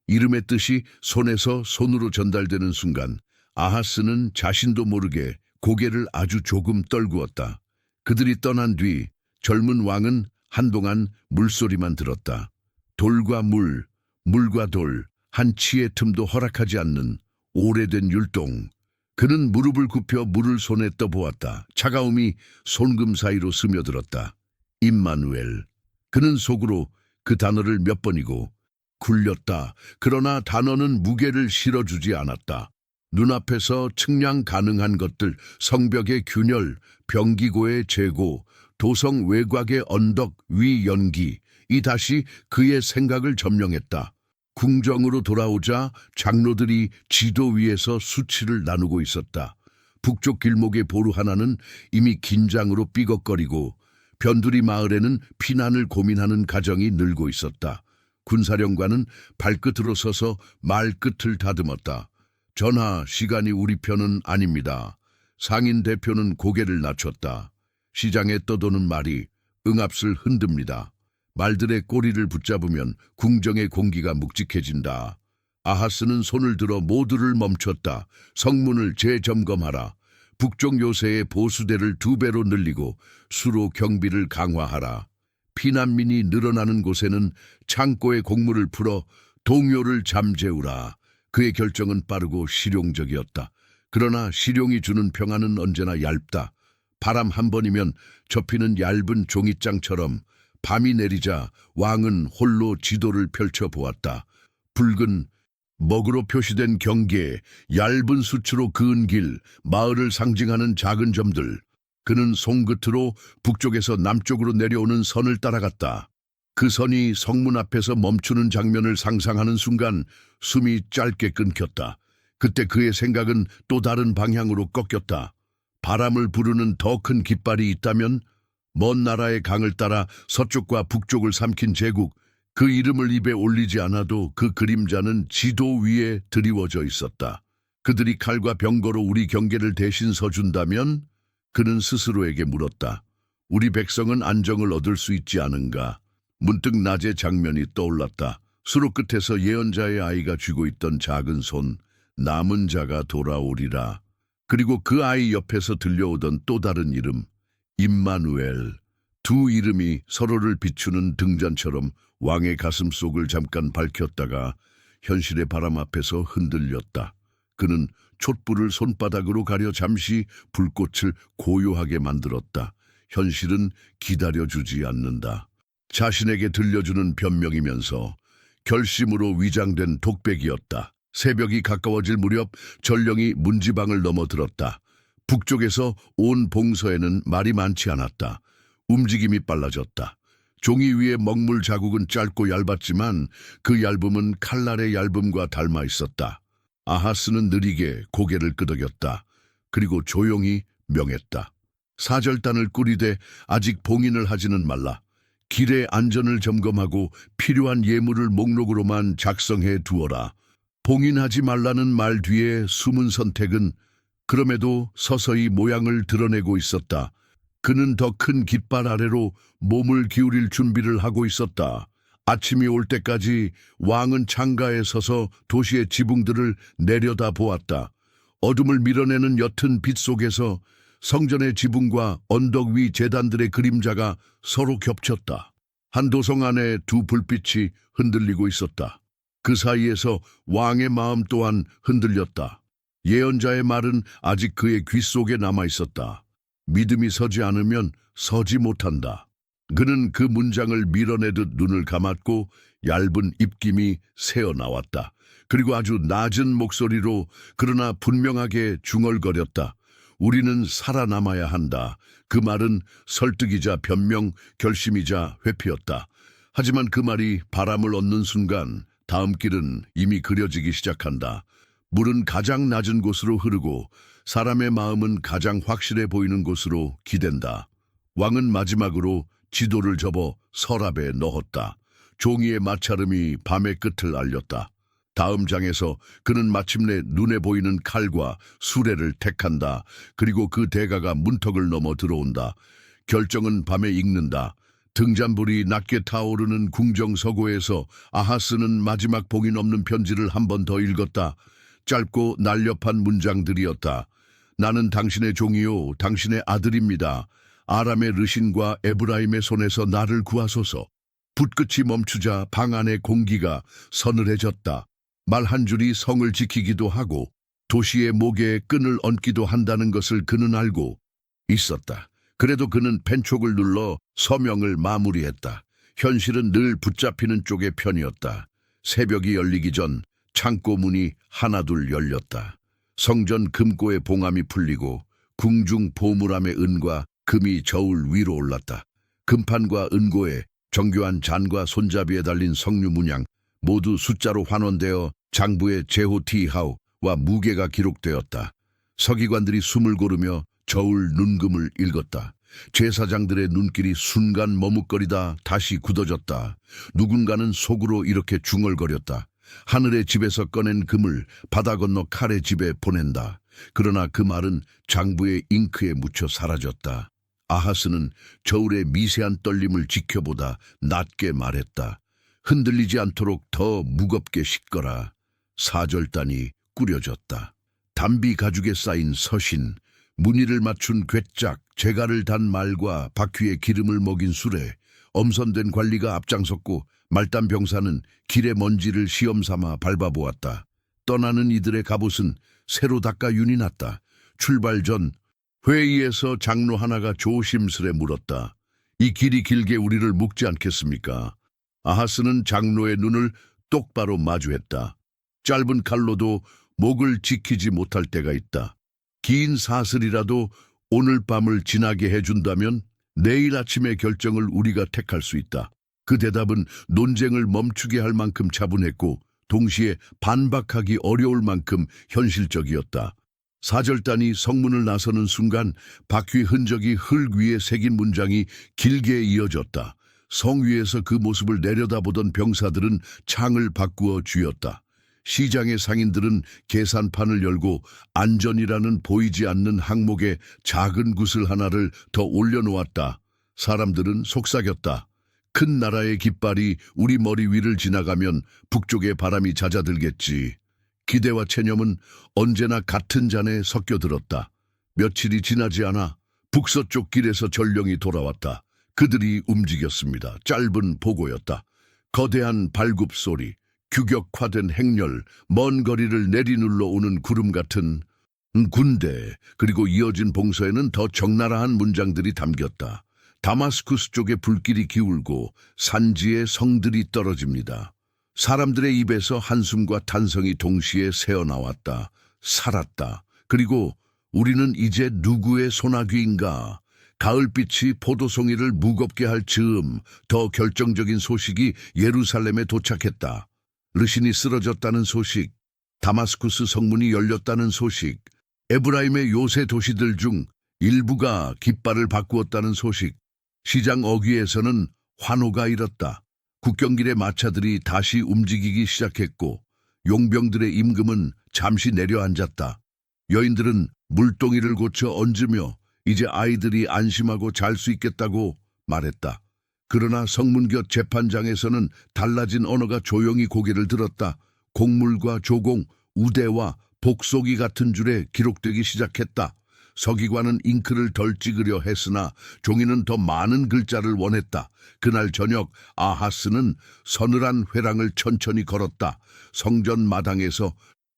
이름의 뜻이 손에서 손으로 전달되는 순간 아하스는 자신도 모르게 고개를 아주 조금 떨구었다. 그들이 떠난 뒤 젊은 왕은 한동안 물소리만 들었다. 돌과 물, 물과 돌, 한 치의 틈도 허락하지 않는 오래된 율동. 그는 무릎을 굽혀 물을 손에 떠보았다. 차가움이 손금 사이로 스며들었다. 임마누엘. 그는 속으로 그 단어를 몇 번이고 굴렸다. 그러나 단어는 무게를 실어주지 않았다. 눈앞에서 측량 가능한 것들, 성벽의 균열, 병기고의 재고, 도성 외곽의 언덕 위 연기, 이 다시 그의 생각을 점령했다. 궁정으로 돌아오자 장로들이 지도 위에서 수치를 나누고 있었다. 북쪽 길목의 보루 하나는 이미 긴장으로 삐걱거리고 변두리 마을에는 피난을 고민하는 가정이 늘고 있었다. 군사령관은 발끝으로 서서 말끝을 다듬었다. 전하, 시간이 우리 편은 아닙니다. 상인 대표는 고개를 낮췄다. 시장에 떠도는 말이 응압을 흔듭니다. 말들의 꼬리를 붙잡으면 궁정의 공기가 묵직해진다. 아하스는 손을 들어 모두를 멈췄다. 성문을 재점검하라. 북쪽 요새의 보수대를 2배로 늘리고 수로 경비를 강화하라. 피난민이 늘어나는 곳에는 창고의 곡물을 풀어 동요를 잠재우라. 그의 결정은 빠르고 실용적이었다. 그러나 실용이 주는 평안은 언제나 얇다. 바람 한 번이면 접히는 얇은 종이장처럼 밤이 내리자 왕은 홀로 지도를 펼쳐보았다. 붉은 먹으로 표시된 경계, 얇은 수치로 그은 길, 마을을 상징하는 작은 점들. 그는 손끝으로 북쪽에서 남쪽으로 내려오는 선을 따라갔다. 그 선이 성문 앞에서 멈추는 장면을 상상하는 순간 숨이 짧게 끊겼다. 그때 그의 생각은 또 다른 방향으로 꺾였다. 바람을 부르는 더 큰 깃발이 있다면 먼 나라의 강을 따라 서쪽과 북쪽을 삼킨 제국, 그 이름을 입에 올리지 않아도 그 그림자는 지도 위에 드리워져 있었다. 그들이 칼과 병거로 우리 경계를 대신 서준다면? 그는 스스로에게 물었다. 우리 백성은 안정을 얻을 수 있지 않은가. 문득 낮의 장면이 떠올랐다. 수로 끝에서 예언자의 아이가 쥐고 있던 작은 손, 남은 자가 돌아오리라. 그리고 그 아이 옆에서 들려오던 또 다른 이름, 임마누엘. 두 이름이 서로를 비추는 등잔처럼 왕의 가슴속을 잠깐 밝혔다가 현실의 바람 앞에서 흔들렸다. 그는 촛불을 손바닥으로 가려 잠시 불꽃을 고요하게 만들었다. 현실은 기다려주지 않는다. 자신에게 들려주는 변명이면서 결심으로 위장된 독백이었다. 새벽이 가까워질 무렵 전령이 문지방을 넘어들었다. 북쪽에서 온 봉서에는 말이 많지 않았다. 움직임이 빨라졌다. 종이 위에 먹물 자국은 짧고 얇았지만 그 얇음은 칼날의 얇음과 닮아 있었다. 아하스는 느리게 고개를 끄덕였다. 그리고 조용히 명했다. 사절단을 꾸리되 아직 봉인을 하지는 말라. 길의 안전을 점검하고 필요한 예물을 목록으로만 작성해 두어라. 봉인하지 말라는 말 뒤에 숨은 선택은 그럼에도 서서히 모양을 드러내고 있었다. 그는 더 큰 깃발 아래로 몸을 기울일 준비를 하고 있었다. 아침이 올 때까지 왕은 창가에 서서 도시의 지붕들을 내려다 보았다. 어둠을 밀어내는 옅은 빛 속에서 성전의 지붕과 언덕 위 제단들의 그림자가 서로 겹쳤다. 한 도성 안에 두 불빛이 흔들리고 있었다. 그 사이에서 왕의 마음 또한 흔들렸다. 예언자의 말은 아직 그의 귀 속에 남아 있었다. 믿음이 서지 않으면 서지 못한다. 그는 그 문장을 밀어내듯 눈을 감았고 얇은 입김이 새어나왔다. 그리고 아주 낮은 목소리로 그러나 분명하게 중얼거렸다. 우리는 살아남아야 한다. 그 말은 설득이자 변명, 결심이자 회피였다. 하지만 그 말이 바람을 얻는 순간 다음 길은 이미 그려지기 시작한다. 물은 가장 낮은 곳으로 흐르고 사람의 마음은 가장 확실해 보이는 곳으로 기댄다. 왕은 마지막으로 지도를 접어 서랍에 넣었다. 종이의 마찰음이 밤의 끝을 알렸다. 다음 장에서 그는 마침내 눈에 보이는 칼과 수레를 택한다. 그리고 그 대가가 문턱을 넘어 들어온다. 결정은 밤에 익는다. 등잔불이 낮게 타오르는 궁정서고에서 아하스는 마지막 봉인 없는 편지를 한 번 더 읽었다. 짧고 날렵한 문장들이었다. 나는 당신의 종이요, 당신의 아들입니다. 아람의 르신과 에브라임의 손에서 나를 구하소서. 붓끝이 멈추자 방 안의 공기가 서늘해졌다. 말 한 줄이 성을 지키기도 하고 도시의 목에 끈을 얹기도 한다는 것을 그는 알고 있었다. 그래도 그는 펜촉을 눌러 서명을 마무리했다. 현실은 늘 붙잡히는 쪽의 편이었다. 새벽이 열리기 전 창고 문이 하나둘 열렸다. 성전 금고의 봉함이 풀리고 궁중 보물함의 은과 금이 저울 위로 올랐다. 금판과 은고에 정교한 잔과 손잡이에 달린 성류 문양 모두 숫자로 환원되어 장부의 제호티하우와 무게가 기록되었다. 서기관들이 숨을 고르며 저울 눈금을 읽었다. 제사장들의 눈길이 순간 머뭇거리다 다시 굳어졌다. 누군가는 속으로 이렇게 중얼거렸다. 하늘의 집에서 꺼낸 금을 바다 건너 칼의 집에 보낸다. 그러나 그 말은 장부의 잉크에 묻혀 사라졌다. 아하스는 저울의 미세한 떨림을 지켜보다 낮게 말했다. 흔들리지 않도록 더 무겁게 싣거라. 사절단이 꾸려졌다. 담비 가죽에 쌓인 서신, 무늬를 맞춘 궤짝, 재갈을 단 말과 바퀴에 기름을 먹인 수레, 엄선된 관리가 앞장섰고 말단 병사는 길의 먼지를 시험 삼아 밟아보았다. 떠나는 이들의 갑옷은 새로 닦아 윤이 났다. 출발 전 회의에서 장로 하나가 조심스레 물었다. 이 길이 길게 우리를 묶지 않겠습니까? 아하스는 장로의 눈을 똑바로 마주했다. 짧은 칼로도 목을 지키지 못할 때가 있다. 긴 사슬이라도 오늘 밤을 지나게 해준다면 내일 아침의 결정을 우리가 택할 수 있다. 그 대답은 논쟁을 멈추게 할 만큼 차분했고 동시에 반박하기 어려울 만큼 현실적이었다. 사절단이 성문을 나서는 순간 바퀴 흔적이 흙 위에 새긴 문장이 길게 이어졌다. 성 위에서 그 모습을 내려다보던 병사들은 창을 바꾸어 쥐었다. 시장의 상인들은 계산판을 열고 안전이라는 보이지 않는 항목에 작은 구슬 하나를 더 올려놓았다. 사람들은 속삭였다. 큰 나라의 깃발이 우리 머리 위를 지나가면 북쪽의 바람이 잦아들겠지. 기대와 체념은 언제나 같은 잔에 섞여들었다. 며칠이 지나지 않아 북서쪽 길에서 전령이 돌아왔다. 그들이 움직였습니다. 짧은 보고였다. 거대한 발굽 소리, 규격화된 행렬, 먼 거리를 내리눌러 오는 구름 같은 군대, 그리고 이어진 봉서에는 더 적나라한 문장들이 담겼다. 다마스쿠스 쪽에 불길이 기울고 산지에 성들이 떨어집니다. 사람들의 입에서 한숨과 탄성이 동시에 새어나왔다. 살았다. 그리고 우리는 이제 누구의 소나귀인가? 가을빛이 포도송이를 무겁게 할 즈음 더 결정적인 소식이 예루살렘에 도착했다. 르신이 쓰러졌다는 소식, 다마스쿠스 성문이 열렸다는 소식, 에브라임의 요새 도시들 중 일부가 깃발을 바꾸었다는 소식, 시장 어귀에서는 환호가 일었다. 국경길의 마차들이 다시 움직이기 시작했고 용병들의 임금은 잠시 내려앉았다. 여인들은 물동이를 고쳐 얹으며 이제 아이들이 안심하고 잘 수 있겠다고 말했다. 그러나 성문 곁 재판장에서는 달라진 언어가 조용히 고개를 들었다. 곡물과 조공, 우대와 복속이 같은 줄에 기록되기 시작했다. 서기관은 잉크를 덜 찍으려 했으나 종이는 더 많은 글자를 원했다. 그날 저녁 아하스는 서늘한 회랑을 천천히 걸었다. 성전 마당에서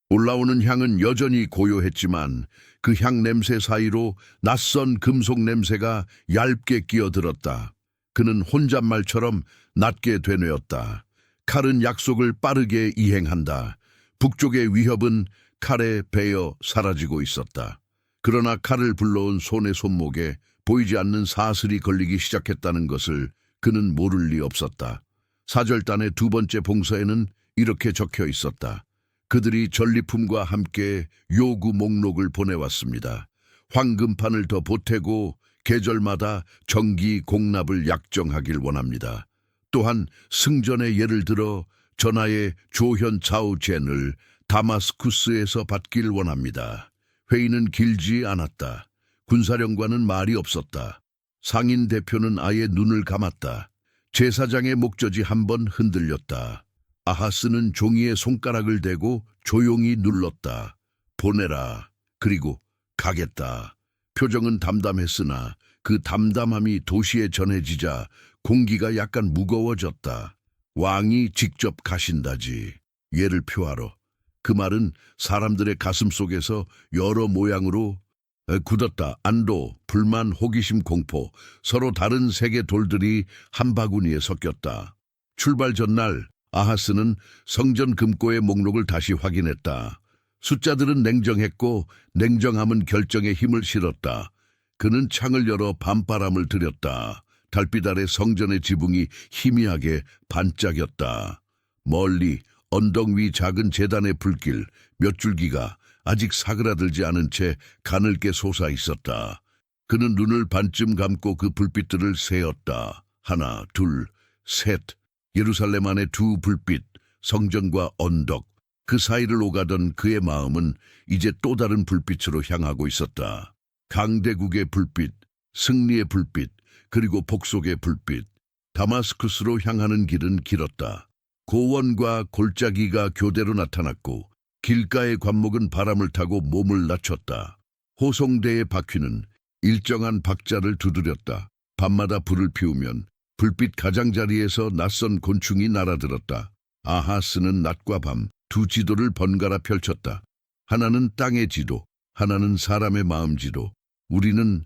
올라오는 향은 여전히 고요했지만 그 향 냄새 사이로 낯선 금속 냄새가 얇게 끼어들었다. 그는 혼잣말처럼 낮게 되뇌었다. 칼은 약속을 빠르게 이행한다. 북쪽의 위협은 칼에 베어 사라지고 있었다. 그러나 칼을 불러온 손의 손목에 보이지 않는 사슬이 걸리기 시작했다는 것을 그는 모를 리 없었다. 사절단의 두 번째 봉서에는 이렇게 적혀 있었다. 그들이 전리품과 함께 요구 목록을 보내왔습니다. 황금판을 더 보태고 계절마다 정기 공납을 약정하길 원합니다. 또한 승전의 예를 들어 전하의 조현 좌우젠을 다마스쿠스에서 받길 원합니다. 회의는 길지 않았다. 군사령관은 말이 없었다. 상인 대표는 아예 눈을 감았다. 제사장의 목젖이 한번 흔들렸다. 아하스는 종이에 손가락을 대고 조용히 눌렀다. 보내라. 그리고 가겠다. 표정은 담담했으나 그 담담함이 도시에 전해지자 공기가 약간 무거워졌다. 왕이 직접 가신다지. 예를 표하러. 그 말은 사람들의 가슴 속에서 여러 모양으로 굳었다. 안도, 불만, 호기심, 공포, 서로 다른 색의 돌들이 한 바구니에 섞였다. 출발 전날 아하스는 성전 금고의 목록을 다시 확인했다. 숫자들은 냉정했고 냉정함은 결정에 힘을 실었다. 그는 창을 열어 밤바람을 들였다. 달빛 아래 성전의 지붕이 희미하게 반짝였다. 멀리 언덕 위 작은 제단의 불길 몇 줄기가 아직 사그라들지 않은 채 가늘게 솟아 있었다. 그는 눈을 반쯤 감고 그 불빛들을 세었다. 하나, 둘, 셋. 예루살렘 안의 두 불빛, 성전과 언덕. 그 사이를 오가던 그의 마음은 이제 또 다른 불빛으로 향하고 있었다. 강대국의 불빛, 승리의 불빛, 그리고 복속의 불빛. 다마스쿠스로 향하는 길은 길었다. 고원과 골짜기가 교대로 나타났고 길가의 관목은 바람을 타고 몸을 낮췄다. 호송대의 바퀴는 일정한 박자를 두드렸다. 밤마다 불을 피우면 불빛 가장자리에서 낯선 곤충이 날아들었다. 아하스는 낮과 밤 두 지도를 번갈아 펼쳤다. 하나는 땅의 지도, 하나는 사람의 마음 지도. 우리는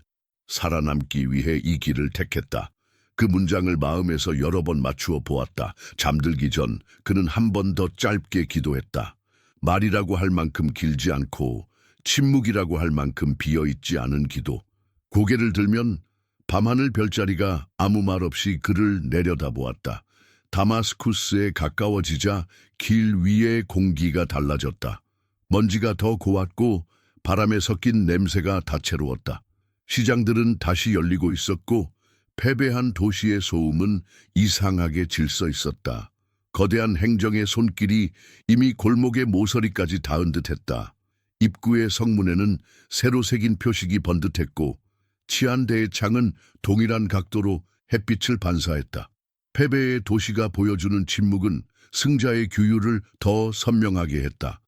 살아남기 위해 이 길을 택했다. 그 문장을 마음에서 여러 번 맞추어 보았다. 잠들기 전 그는 한 번 더 짧게 기도했다. 말이라고 할 만큼 길지 않고 침묵이라고 할 만큼 비어있지 않은 기도. 고개를 들면 밤하늘 별자리가 아무 말 없이 그를 내려다보았다. 다마스쿠스에 가까워지자 길 위의 공기가 달라졌다. 먼지가 더 고왔고 바람에 섞인 냄새가 다채로웠다. 시장들은 다시 열리고 있었고 패배한 도시의 소음은 이상하게 질서 있었다. 거대한 행정의 손길이 이미 골목의 모서리까지 닿은 듯했다. 입구의 성문에는 새로 새긴 표식이 번듯했고 치안대의 창은 동일한 각도로 햇빛을 반사했다. 패배의 도시가 보여주는 침묵은 승자의 규율을 더 선명하게 했다.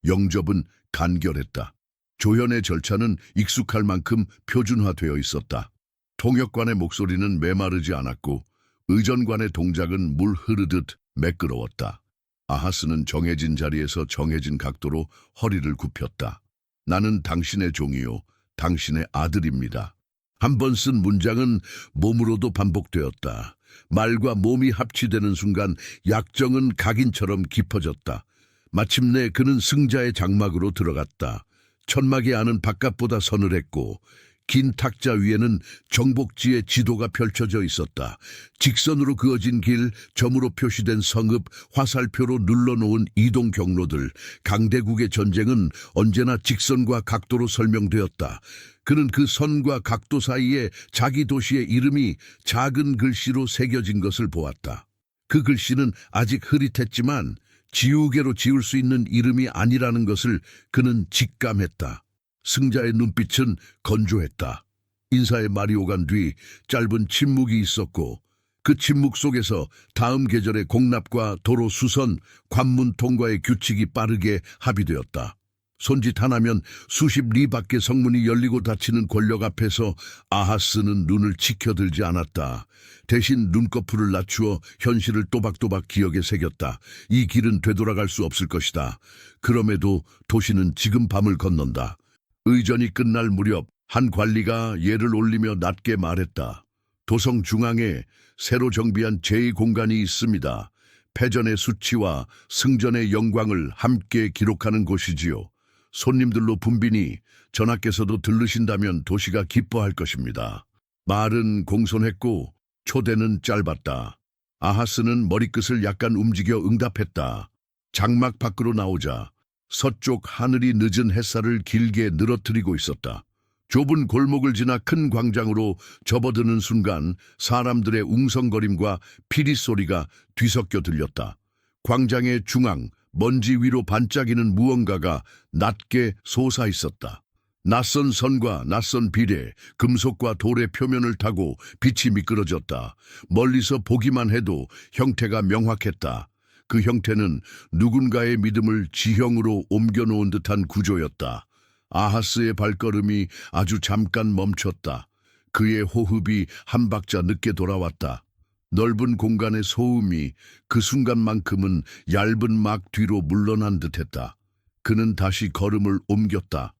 영접은 간결했다. 조연의 절차는 익숙할 만큼 표준화되어 있었다. 통역관의 목소리는 메마르지 않았고 의전관의 동작은 물 흐르듯 매끄러웠다. 아하스는 정해진 자리에서 정해진 각도로 허리를 굽혔다. 나는 당신의 종이요, 당신의 아들입니다. 한 번 쓴 문장은 몸으로도 반복되었다. 말과 몸이 합치되는 순간 약정은 각인처럼 깊어졌다. 마침내 그는 승자의 장막으로 들어갔다. 천막이 아는 바깥보다 서늘했고 긴 탁자 위에는 정복지의 지도가 펼쳐져 있었다. 직선으로 그어진 길, 점으로 표시된 성읍, 화살표로 눌러놓은 이동 경로들. 강대국의 전쟁은 언제나 직선과 각도로 설명되었다. 그는 그 선과 각도 사이에 자기 도시의 이름이 작은 글씨로 새겨진 것을 보았다. 그 글씨는 아직 흐릿했지만 지우개로 지울 수 있는 이름이 아니라는 것을 그는 직감했다. 승자의 눈빛은 건조했다. 인사의 말이 오간 뒤 짧은 침묵이 있었고 그 침묵 속에서 다음 계절의 공납과 도로 수선, 관문 통과의 규칙이 빠르게 합의되었다. 손짓 하나면 수십 리 밖의 성문이 열리고 닫히는 권력 앞에서 아하스는 눈을 치켜들지 않았다. 대신 눈꺼풀을 낮추어 현실을 또박또박 기억에 새겼다. 이 길은 되돌아갈 수 없을 것이다. 그럼에도 도시는 지금 밤을 건넌다. 의전이 끝날 무렵 한 관리가 예를 올리며 낮게 말했다. 도성 중앙에 새로 정비한 제2공간이 있습니다. 패전의 수치와 승전의 영광을 함께 기록하는 곳이지요. 손님들로 붐비니 전하께서도 들르신다면 도시가 기뻐할 것입니다. 말은 공손했고 초대는 짧았다. 아하스는 머리끝을 약간 움직여 응답했다. 장막 밖으로 나오자 서쪽 하늘이 늦은 햇살을 길게 늘어뜨리고 있었다. 좁은 골목을 지나 큰 광장으로 접어드는 순간 사람들의 웅성거림과 피리 소리가 뒤섞여 들렸다. 광장의 중앙, 먼지 위로 반짝이는 무언가가 낮게 솟아 있었다. 낯선 선과 낯선 비례, 금속과 돌의 표면을 타고 빛이 미끄러졌다. 멀리서 보기만 해도 형태가 명확했다. 그 형태는 누군가의 믿음을 지형으로 옮겨놓은 듯한 구조였다. 아하스의 발걸음이 아주 잠깐 멈췄다. 그의 호흡이 한 박자 늦게 돌아왔다. 넓은 공간의 소음이 그 순간만큼은 얇은 막 뒤로 물러난 듯했다. 그는 다시 걸음을 옮겼다.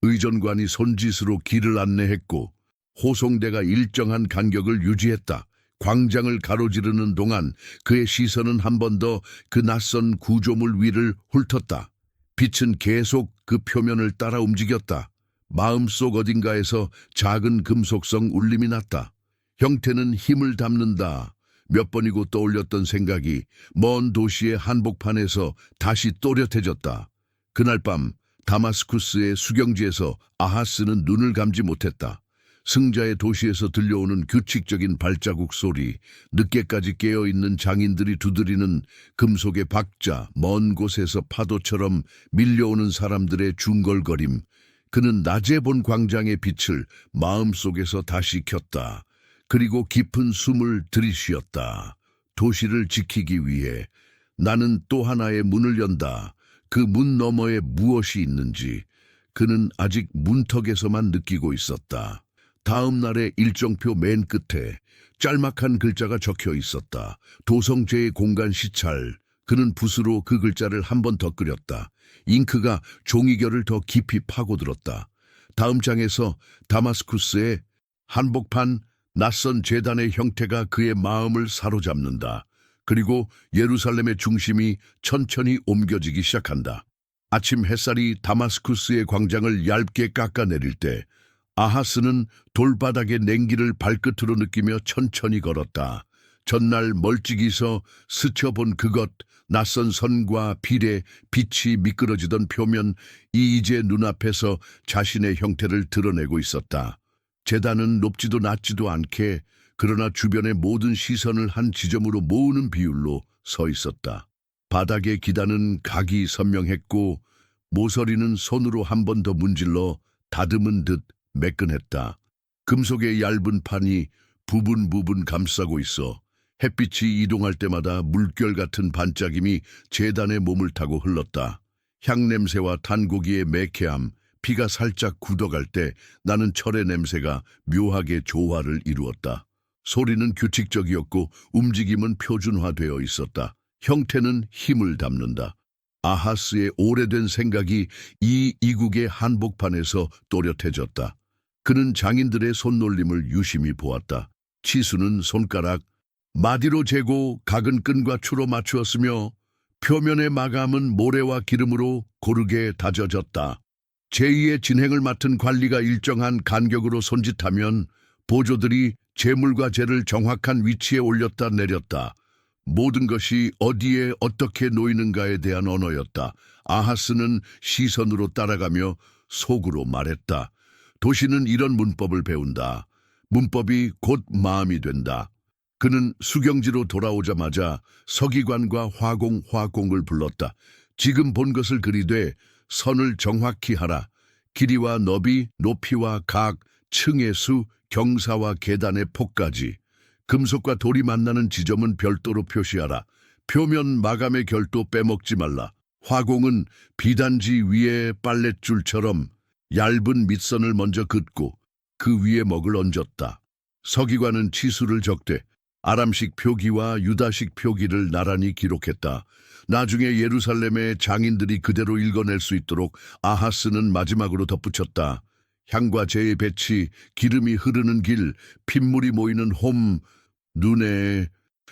의전관이 손짓으로 길을 안내했고 호송대가 일정한 간격을 유지했다. 광장을 가로지르는 동안 그의 시선은 한 번 더 그 낯선 구조물 위를 훑었다. 빛은 계속 그 표면을 따라 움직였다. 마음속 어딘가에서 작은 금속성 울림이 났다. 형태는 힘을 담는다. 몇 번이고 떠올렸던 생각이 먼 도시의 한복판에서 다시 또렷해졌다. 그날 밤 다마스쿠스의 수경지에서 아하스는 눈을 감지 못했다. 승자의 도시에서 들려오는 규칙적인 발자국 소리, 늦게까지 깨어있는 장인들이 두드리는 금속의 박자, 먼 곳에서 파도처럼 밀려오는 사람들의 중걸거림. 그는 낮에 본 광장의 빛을 마음속에서 다시 켰다. 그리고 깊은 숨을 들이쉬었다. 도시를 지키기 위해 나는 또 하나의 문을 연다. 그 문 너머에 무엇이 있는지 그는 아직 문턱에서만 느끼고 있었다. 다음 날의 일정표 맨 끝에 짤막한 글자가 적혀 있었다. 도성제의 공간 시찰. 그는 붓으로 그 글자를 한 번 더 그렸다. 잉크가 종이결을 더 깊이 파고들었다. 다음 장에서 다마스쿠스의 한복판 낯선 제단의 형태가 그의 마음을 사로잡는다. 그리고 예루살렘의 중심이 천천히 옮겨지기 시작한다. 아침 햇살이 다마스쿠스의 광장을 얇게 깎아내릴 때 아하스는 돌바닥의 냉기를 발끝으로 느끼며 천천히 걸었다. 전날 멀찍이서 스쳐본 그것, 낯선 선과 비례, 빛이 미끄러지던 표면, 이제 눈앞에서 자신의 형태를 드러내고 있었다. 제단은 높지도 낮지도 않게 그러나 주변의 모든 시선을 한 지점으로 모으는 비율로 서 있었다. 바닥의 기단은 각이 선명했고 모서리는 손으로 한 번 더 문질러 다듬은 듯 매끈했다. 금속의 얇은 판이 부분 감싸고 있어 햇빛이 이동할 때마다 물결 같은 반짝임이 제단의 몸을 타고 흘렀다. 향냄새와 탄고기의 매캐함, 피가 살짝 굳어갈 때 나는 철의 냄새가 묘하게 조화를 이루었다. 소리는 규칙적이었고 움직임은 표준화되어 있었다. 형태는 힘을 담는다. 아하스의 오래된 생각이 이 이국의 한복판에서 또렷해졌다. 그는 장인들의 손놀림을 유심히 보았다. 치수는 손가락, 마디로 재고 각은 끈과 추로 맞추었으며 표면의 마감은 모래와 기름으로 고르게 다져졌다. 제2의 진행을 맡은 관리가 일정한 간격으로 손짓하면 보조들이 재물과 재를 정확한 위치에 올렸다 내렸다. 모든 것이 어디에 어떻게 놓이는가에 대한 언어였다. 아하스는 시선으로 따라가며 속으로 말했다. 도시는 이런 문법을 배운다. 문법이 곧 마음이 된다. 그는 수경지로 돌아오자마자 서기관과 화공을 불렀다. 지금 본 것을 그리되 선을 정확히 하라. 길이와 너비, 높이와 각, 층의 수, 경사와 계단의 폭까지. 금속과 돌이 만나는 지점은 별도로 표시하라. 표면 마감의 결도 빼먹지 말라. 화공은 비단지 위에 빨랫줄처럼 얇은 밑선을 먼저 긋고 그 위에 먹을 얹었다. 서기관은 치수를 적되 아람식 표기와 유다식 표기를 나란히 기록했다. 나중에 예루살렘의 장인들이 그대로 읽어낼 수 있도록 아하스는 마지막으로 덧붙였다. 향과 재의 배치, 기름이 흐르는 길, 핏물이 모이는 홈, 눈에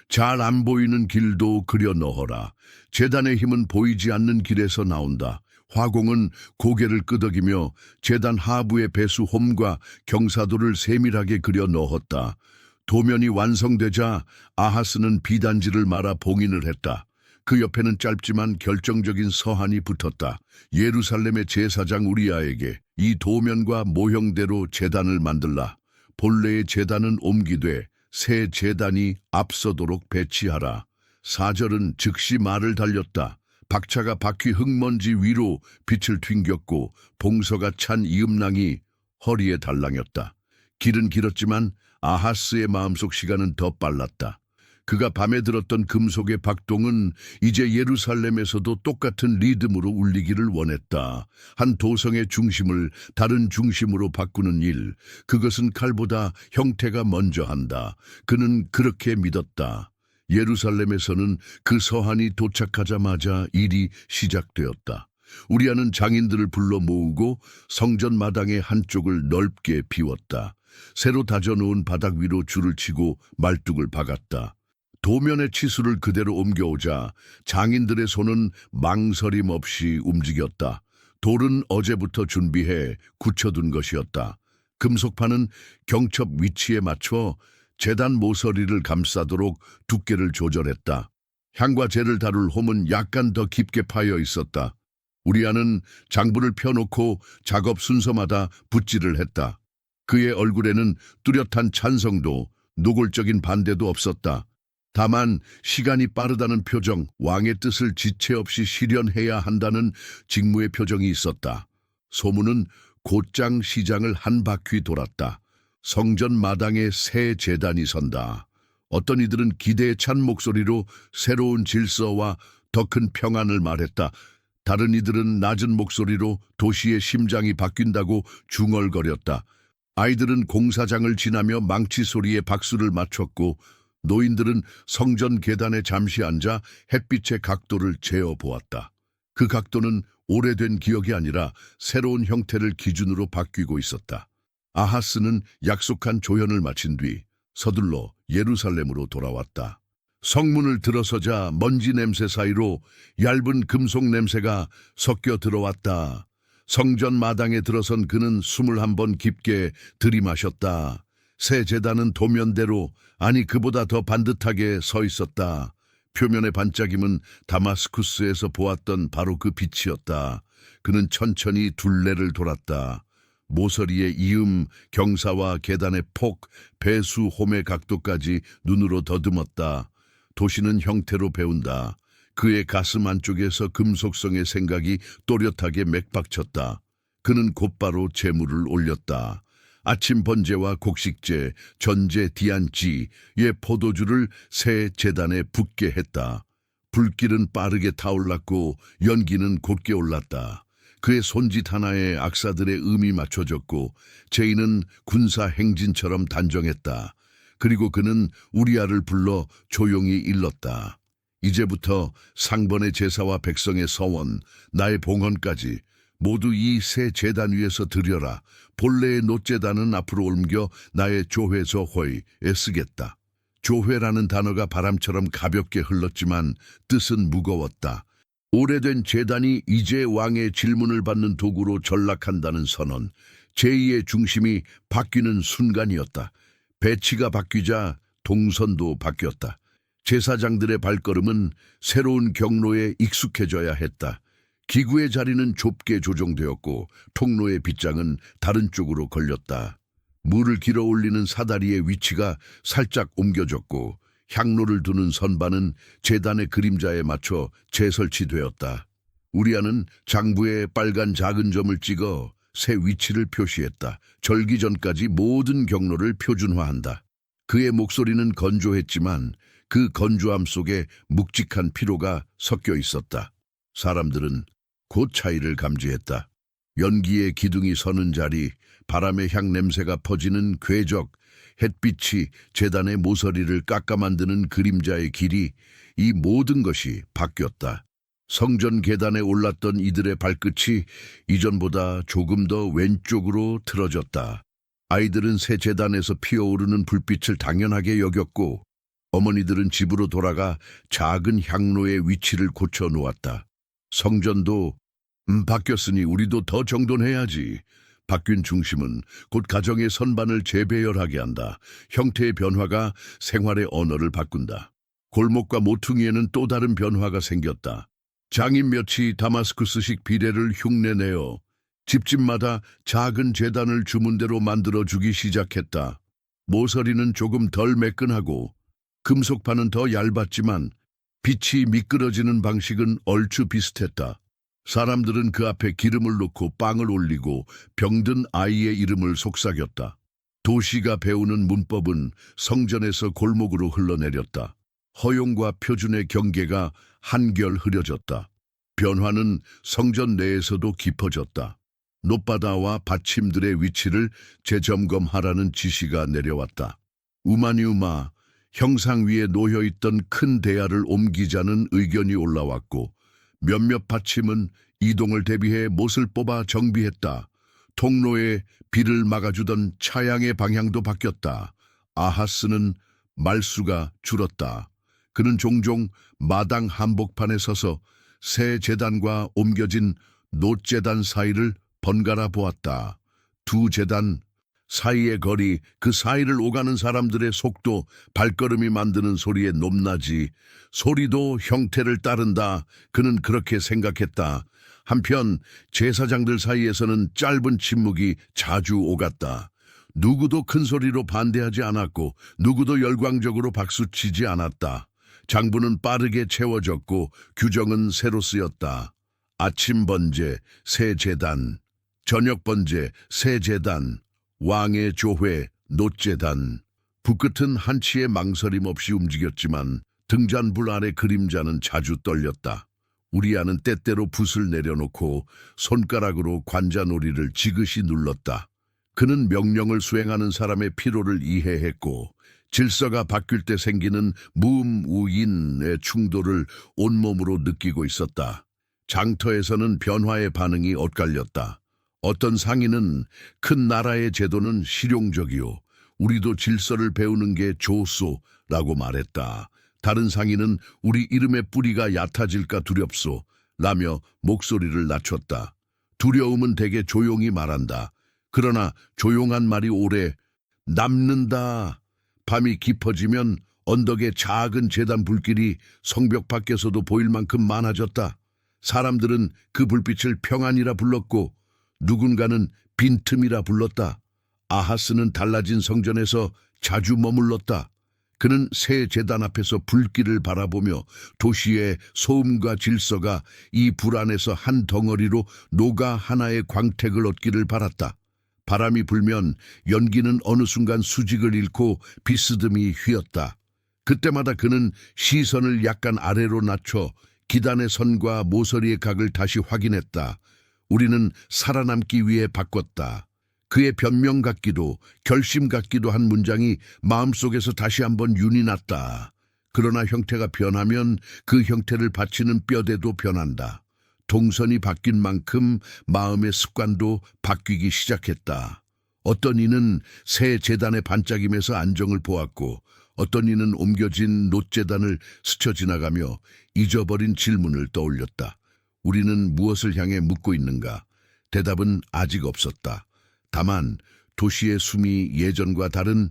잘 안 보이는 길도 그려 넣어라. 제단의 힘은 보이지 않는 길에서 나온다. 화공은 고개를 끄덕이며 제단 하부의 배수 홈과 경사도를 세밀하게 그려 넣었다. 도면이 완성되자 아하스는 비단지를 말아 봉인을 했다. 그 옆에는 짧지만 결정적인 서한이 붙었다. 예루살렘의 제사장 우리아에게 이 도면과 모형대로 제단을 만들라. 본래의 제단은 옮기되 새 제단이 앞서도록 배치하라. 4절은 즉시 말을 달렸다. 박차가 바퀴 흙먼지 위로 빛을 튕겼고 봉서가 찬 이음랑이 허리에 달랑였다. 길은 길었지만 아하스의 마음속 시간은 더 빨랐다. 그가 밤에 들었던 금속의 박동은 이제 예루살렘에서도 똑같은 리듬으로 울리기를 원했다. 한 도성의 중심을 다른 중심으로 바꾸는 일, 그것은 칼보다 형태가 먼저 한다. 그는 그렇게 믿었다. 예루살렘에서는 그 서한이 도착하자마자 일이 시작되었다. 우리아는 장인들을 불러 모으고 성전 마당의 한쪽을 넓게 비웠다. 새로 다져놓은 바닥 위로 줄을 치고 말뚝을 박았다. 도면의 치수를 그대로 옮겨오자 장인들의 손은 망설임 없이 움직였다. 돌은 어제부터 준비해 굳혀둔 것이었다. 금속판은 경첩 위치에 맞춰 제단 모서리를 감싸도록 두께를 조절했다. 향과 재를 다룰 홈은 약간 더 깊게 파여 있었다. 우리아는 장부를 펴놓고 작업 순서마다 붓질을 했다. 그의 얼굴에는 뚜렷한 찬성도 노골적인 반대도 없었다. 다만 시간이 빠르다는 표정, 왕의 뜻을 지체 없이 실현해야 한다는 직무의 표정이 있었다. 소문은 곧장 시장을 한 바퀴 돌았다. 성전 마당에 새 제단이 선다. 어떤 이들은 기대에 찬 목소리로 새로운 질서와 더 큰 평안을 말했다. 다른 이들은 낮은 목소리로 도시의 심장이 바뀐다고 중얼거렸다. 아이들은 공사장을 지나며 망치 소리에 박수를 맞췄고 노인들은 성전 계단에 잠시 앉아 햇빛의 각도를 재어보았다. 그 각도는 오래된 기억이 아니라 새로운 형태를 기준으로 바뀌고 있었다. 아하스는 약속한 조연을 마친 뒤 서둘러 예루살렘으로 돌아왔다. 성문을 들어서자 먼지 냄새 사이로 얇은 금속 냄새가 섞여 들어왔다. 성전 마당에 들어선 그는 숨을 한번 깊게 들이마셨다. 새 제단은 도면대로, 아니 그보다 더 반듯하게 서 있었다. 표면의 반짝임은 다마스쿠스에서 보았던 바로 그 빛이었다. 그는 천천히 둘레를 돌았다. 모서리의 이음, 경사와 계단의 폭, 배수, 홈의 각도까지 눈으로 더듬었다. 도시는 형태로 배운다. 그의 가슴 안쪽에서 금속성의 생각이 또렷하게 맥박쳤다. 그는 곧바로 재물을 올렸다. 아침 번제와 곡식제, 전제 디안지의 포도주를 새 제단에 붓게 했다. 불길은 빠르게 타올랐고 연기는 곧게 올랐다. 그의 손짓 하나에 악사들의 음이 맞춰졌고 제인은 군사 행진처럼 단정했다. 그리고 그는 우리아를 불러 조용히 일렀다. 이제부터 상번의 제사와 백성의 서원, 나의 봉헌까지 모두 이 새 제단 위에서 드려라. 본래의 놋제단은 앞으로 옮겨 나의 조회서호에 쓰겠다. 조회라는 단어가 바람처럼 가볍게 흘렀지만 뜻은 무거웠다. 오래된 제단이 이제 왕의 질문을 받는 도구로 전락한다는 선언, 제2의 중심이 바뀌는 순간이었다. 배치가 바뀌자 동선도 바뀌었다. 제사장들의 발걸음은 새로운 경로에 익숙해져야 했다. 기구의 자리는 좁게 조정되었고 통로의 빗장은 다른 쪽으로 걸렸다. 물을 길어 올리는 사다리의 위치가 살짝 옮겨졌고 향로를 두는 선반은 제단의 그림자에 맞춰 재설치되었다. 우리아는 장부에 빨간 작은 점을 찍어 새 위치를 표시했다. 절기 전까지 모든 경로를 표준화한다. 그의 목소리는 건조했지만 그 건조함 속에 묵직한 피로가 섞여 있었다. 사람들은 곧 차이를 감지했다. 연기의 기둥이 서는 자리, 바람의 향 냄새가 퍼지는 궤적, 햇빛이 제단의 모서리를 깎아 만드는 그림자의 길이, 이 모든 것이 바뀌었다. 성전 계단에 올랐던 이들의 발끝이 이전보다 조금 더 왼쪽으로 틀어졌다. 아이들은 새 제단에서 피어오르는 불빛을 당연하게 여겼고 어머니들은 집으로 돌아가 작은 향로의 위치를 고쳐 놓았다. 성전도 바뀌었으니 우리도 더 정돈해야지. 바뀐 중심은 곧 가정의 선반을 재배열하게 한다. 형태의 변화가 생활의 언어를 바꾼다. 골목과 모퉁이에는 또 다른 변화가 생겼다. 장인 몇이 다마스쿠스식 비례를 흉내내어 집집마다 작은 제단을 주문대로 만들어주기 시작했다. 모서리는 조금 덜 매끈하고 금속판은 더 얇았지만 빛이 미끄러지는 방식은 얼추 비슷했다. 사람들은 그 앞에 기름을 넣고 빵을 올리고 병든 아이의 이름을 속삭였다. 도시가 배우는 문법은 성전에서 골목으로 흘러내렸다. 허용과 표준의 경계가 한결 흐려졌다. 변화는 성전 내에서도 깊어졌다. 놋바다와 받침들의 위치를 재점검하라는 지시가 내려왔다. 우마니우마, 형상 위에 놓여있던 큰 대야를 옮기자는 의견이 올라왔고 몇몇 받침은 이동을 대비해 못을 뽑아 정비했다. 통로에 비를 막아주던 차양의 방향도 바뀌었다. 아하스는 말수가 줄었다. 그는 종종 마당 한복판에 서서 새 제단과 옮겨진 놋제단 사이를 번갈아 보았다. 두 제단 사이의 거리, 그 사이를 오가는 사람들의 속도, 발걸음이 만드는 소리의 높낮이, 소리도 형태를 따른다. 그는 그렇게 생각했다. 한편 제사장들 사이에서는 짧은 침묵이 자주 오갔다. 누구도 큰 소리로 반대하지 않았고 누구도 열광적으로 박수치지 않았다. 장부는 빠르게 채워졌고 규정은 새로 쓰였다. 아침 번제, 새 제단, 저녁 번제, 새 제단, 왕의 조회, 놋제단. 붓끝은 한치의 망설임 없이 움직였지만 등잔불 아래 그림자는 자주 떨렸다. 우리아는 때때로 붓을 내려놓고 손가락으로 관자놀이를 지그시 눌렀다. 그는 명령을 수행하는 사람의 피로를 이해했고 질서가 바뀔 때 생기는 무음우인의 충돌을 온몸으로 느끼고 있었다. 장터에서는 변화의 반응이 엇갈렸다. 어떤 상인은 큰 나라의 제도는 실용적이요. 우리도 질서를 배우는 게 좋소라고 말했다. 다른 상인은 우리 이름의 뿌리가 얕아질까 두렵소 라며 목소리를 낮췄다. 두려움은 대개 조용히 말한다. 그러나 조용한 말이 오래 남는다. 밤이 깊어지면 언덕의 작은 제단 불길이 성벽 밖에서도 보일 만큼 많아졌다. 사람들은 그 불빛을 평안이라 불렀고 누군가는 빈틈이라 불렀다. 아하스는 달라진 성전에서 자주 머물렀다. 그는 새 제단 앞에서 불길을 바라보며 도시의 소음과 질서가 이 불 안에서 한 덩어리로 녹아 하나의 광택을 얻기를 바랐다. 바람이 불면 연기는 어느 순간 수직을 잃고 비스듬히 휘었다. 그때마다 그는 시선을 약간 아래로 낮춰 기단의 선과 모서리의 각을 다시 확인했다. 우리는 살아남기 위해 바꿨다. 그의 변명 같기도 결심 같기도 한 문장이 마음속에서 다시 한번 윤이 났다. 그러나 형태가 변하면 그 형태를 바치는 뼈대도 변한다. 동선이 바뀐 만큼 마음의 습관도 바뀌기 시작했다. 어떤 이는 새 재단의 반짝임에서 안정을 보았고 어떤 이는 옮겨진 놋재단을 스쳐 지나가며 잊어버린 질문을 떠올렸다. 우리는 무엇을 향해 묻고 있는가? 대답은 아직 없었다. 다만 도시의 숨이 예전과 다른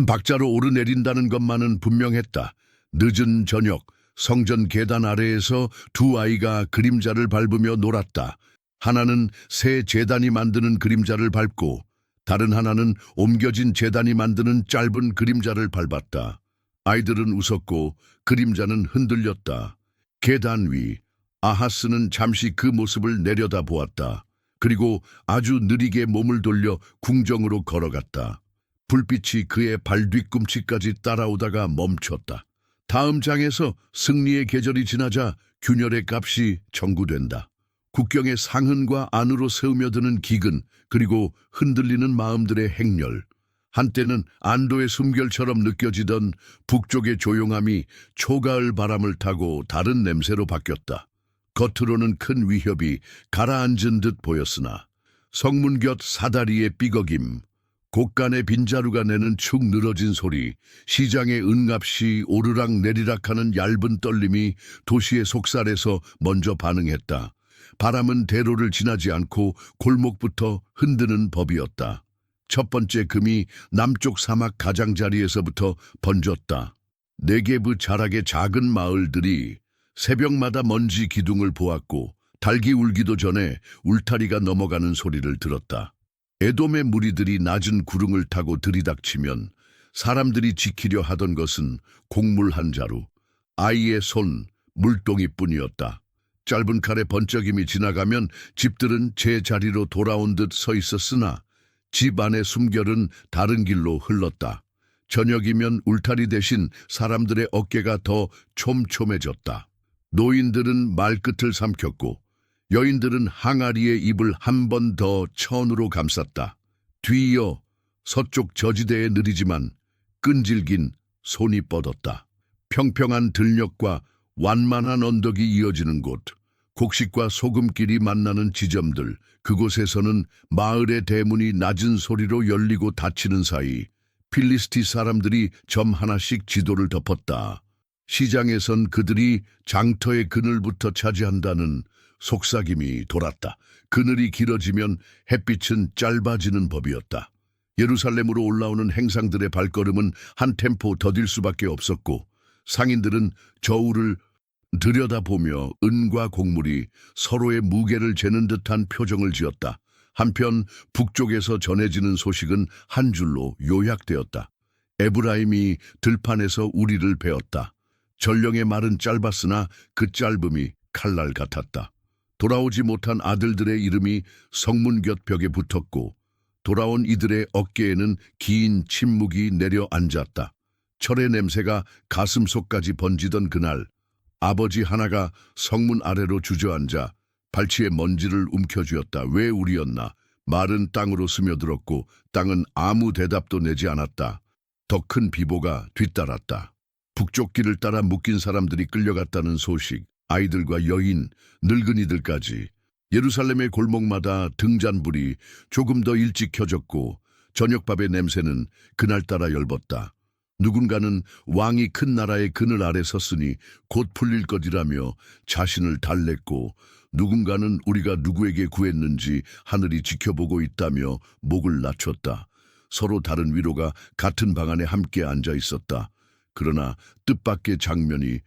박자로 오르내린다는 것만은 분명했다. 늦은 저녁, 성전 계단 아래에서 두 아이가 그림자를 밟으며 놀았다. 하나는 새 제단이 만드는 그림자를 밟고 다른 하나는 옮겨진 제단이 만드는 짧은 그림자를 밟았다. 아이들은 웃었고 그림자는 흔들렸다. 계단 위, 아하스는 잠시 그 모습을 내려다보았다. 그리고 아주 느리게 몸을 돌려 궁정으로 걸어갔다. 불빛이 그의 발 뒤꿈치까지 따라오다가 멈췄다. 다음 장에서 승리의 계절이 지나자 균열의 값이 청구된다. 국경의 상흔과 안으로 세우며드는 기근, 그리고 흔들리는 마음들의 행렬. 한때는 안도의 숨결처럼 느껴지던 북쪽의 조용함이 초가을 바람을 타고 다른 냄새로 바뀌었다. 겉으로는 큰 위협이 가라앉은 듯 보였으나 성문 곁 사다리의 삐걱임, 곳간의 빈자루가 내는 축 늘어진 소리, 시장의 은값이 오르락 내리락하는 얇은 떨림이 도시의 속살에서 먼저 반응했다. 바람은 대로를 지나지 않고 골목부터 흔드는 법이었다. 첫 번째 금이 남쪽 사막 가장자리에서부터 번졌다. 네게브 자락의 작은 마을들이 새벽마다 먼지 기둥을 보았고 닭이 울기도 전에 울타리가 넘어가는 소리를 들었다. 에돔의 무리들이 낮은 구릉을 타고 들이닥치면 사람들이 지키려 하던 것은 곡물 한 자루, 아이의 손, 물동이뿐이었다. 짧은 칼의 번쩍임이 지나가면 집들은 제자리로 돌아온 듯 서 있었으나 집 안의 숨결은 다른 길로 흘렀다. 저녁이면 울타리 대신 사람들의 어깨가 더 촘촘해졌다. 노인들은 말끝을 삼켰고 여인들은 항아리의 입을 한 번 더 천으로 감쌌다. 뒤이어 서쪽 저지대에 느리지만 끈질긴 손이 뻗었다. 평평한 들녘과 완만한 언덕이 이어지는 곳, 곡식과 소금길이 만나는 지점들, 그곳에서는 마을의 대문이 낮은 소리로 열리고 닫히는 사이 필리스티 사람들이 점 하나씩 지도를 덮었다. 시장에선 그들이 장터의 그늘부터 차지한다는 속삭임이 돌았다. 그늘이 길어지면 햇빛은 짧아지는 법이었다. 예루살렘으로 올라오는 행상들의 발걸음은 한 템포 더딜 수밖에 없었고 상인들은 저울을 들여다보며 은과 곡물이 서로의 무게를 재는 듯한 표정을 지었다. 한편 북쪽에서 전해지는 소식은 한 줄로 요약되었다. 에브라임이 들판에서 우리를 베었다. 전령의 말은 짧았으나 그 짧음이 칼날 같았다. 돌아오지 못한 아들들의 이름이 성문 곁 벽에 붙었고 돌아온 이들의 어깨에는 긴 침묵이 내려앉았다. 철의 냄새가 가슴속까지 번지던 그날 아버지 하나가 성문 아래로 주저앉아 발치에 먼지를 움켜쥐었다. 왜 우리였나? 말은 땅으로 스며들었고 땅은 아무 대답도 내지 않았다. 더 큰 비보가 뒤따랐다. 북쪽 길을 따라 묶인 사람들이 끌려갔다는 소식, 아이들과 여인, 늙은이들까지. 예루살렘의 골목마다 등잔불이 조금 더 일찍 켜졌고 저녁밥의 냄새는 그날따라 열벗다. 누군가는 왕이 큰 나라의 그늘 아래 섰으니 곧 풀릴 것이라며 자신을 달랬고 누군가는 우리가 누구에게 구했는지 하늘이 지켜보고 있다며 목을 낮췄다. 서로 다른 위로가 같은 방 안에 함께 앉아 있었다. 그러나 뜻밖의 장면이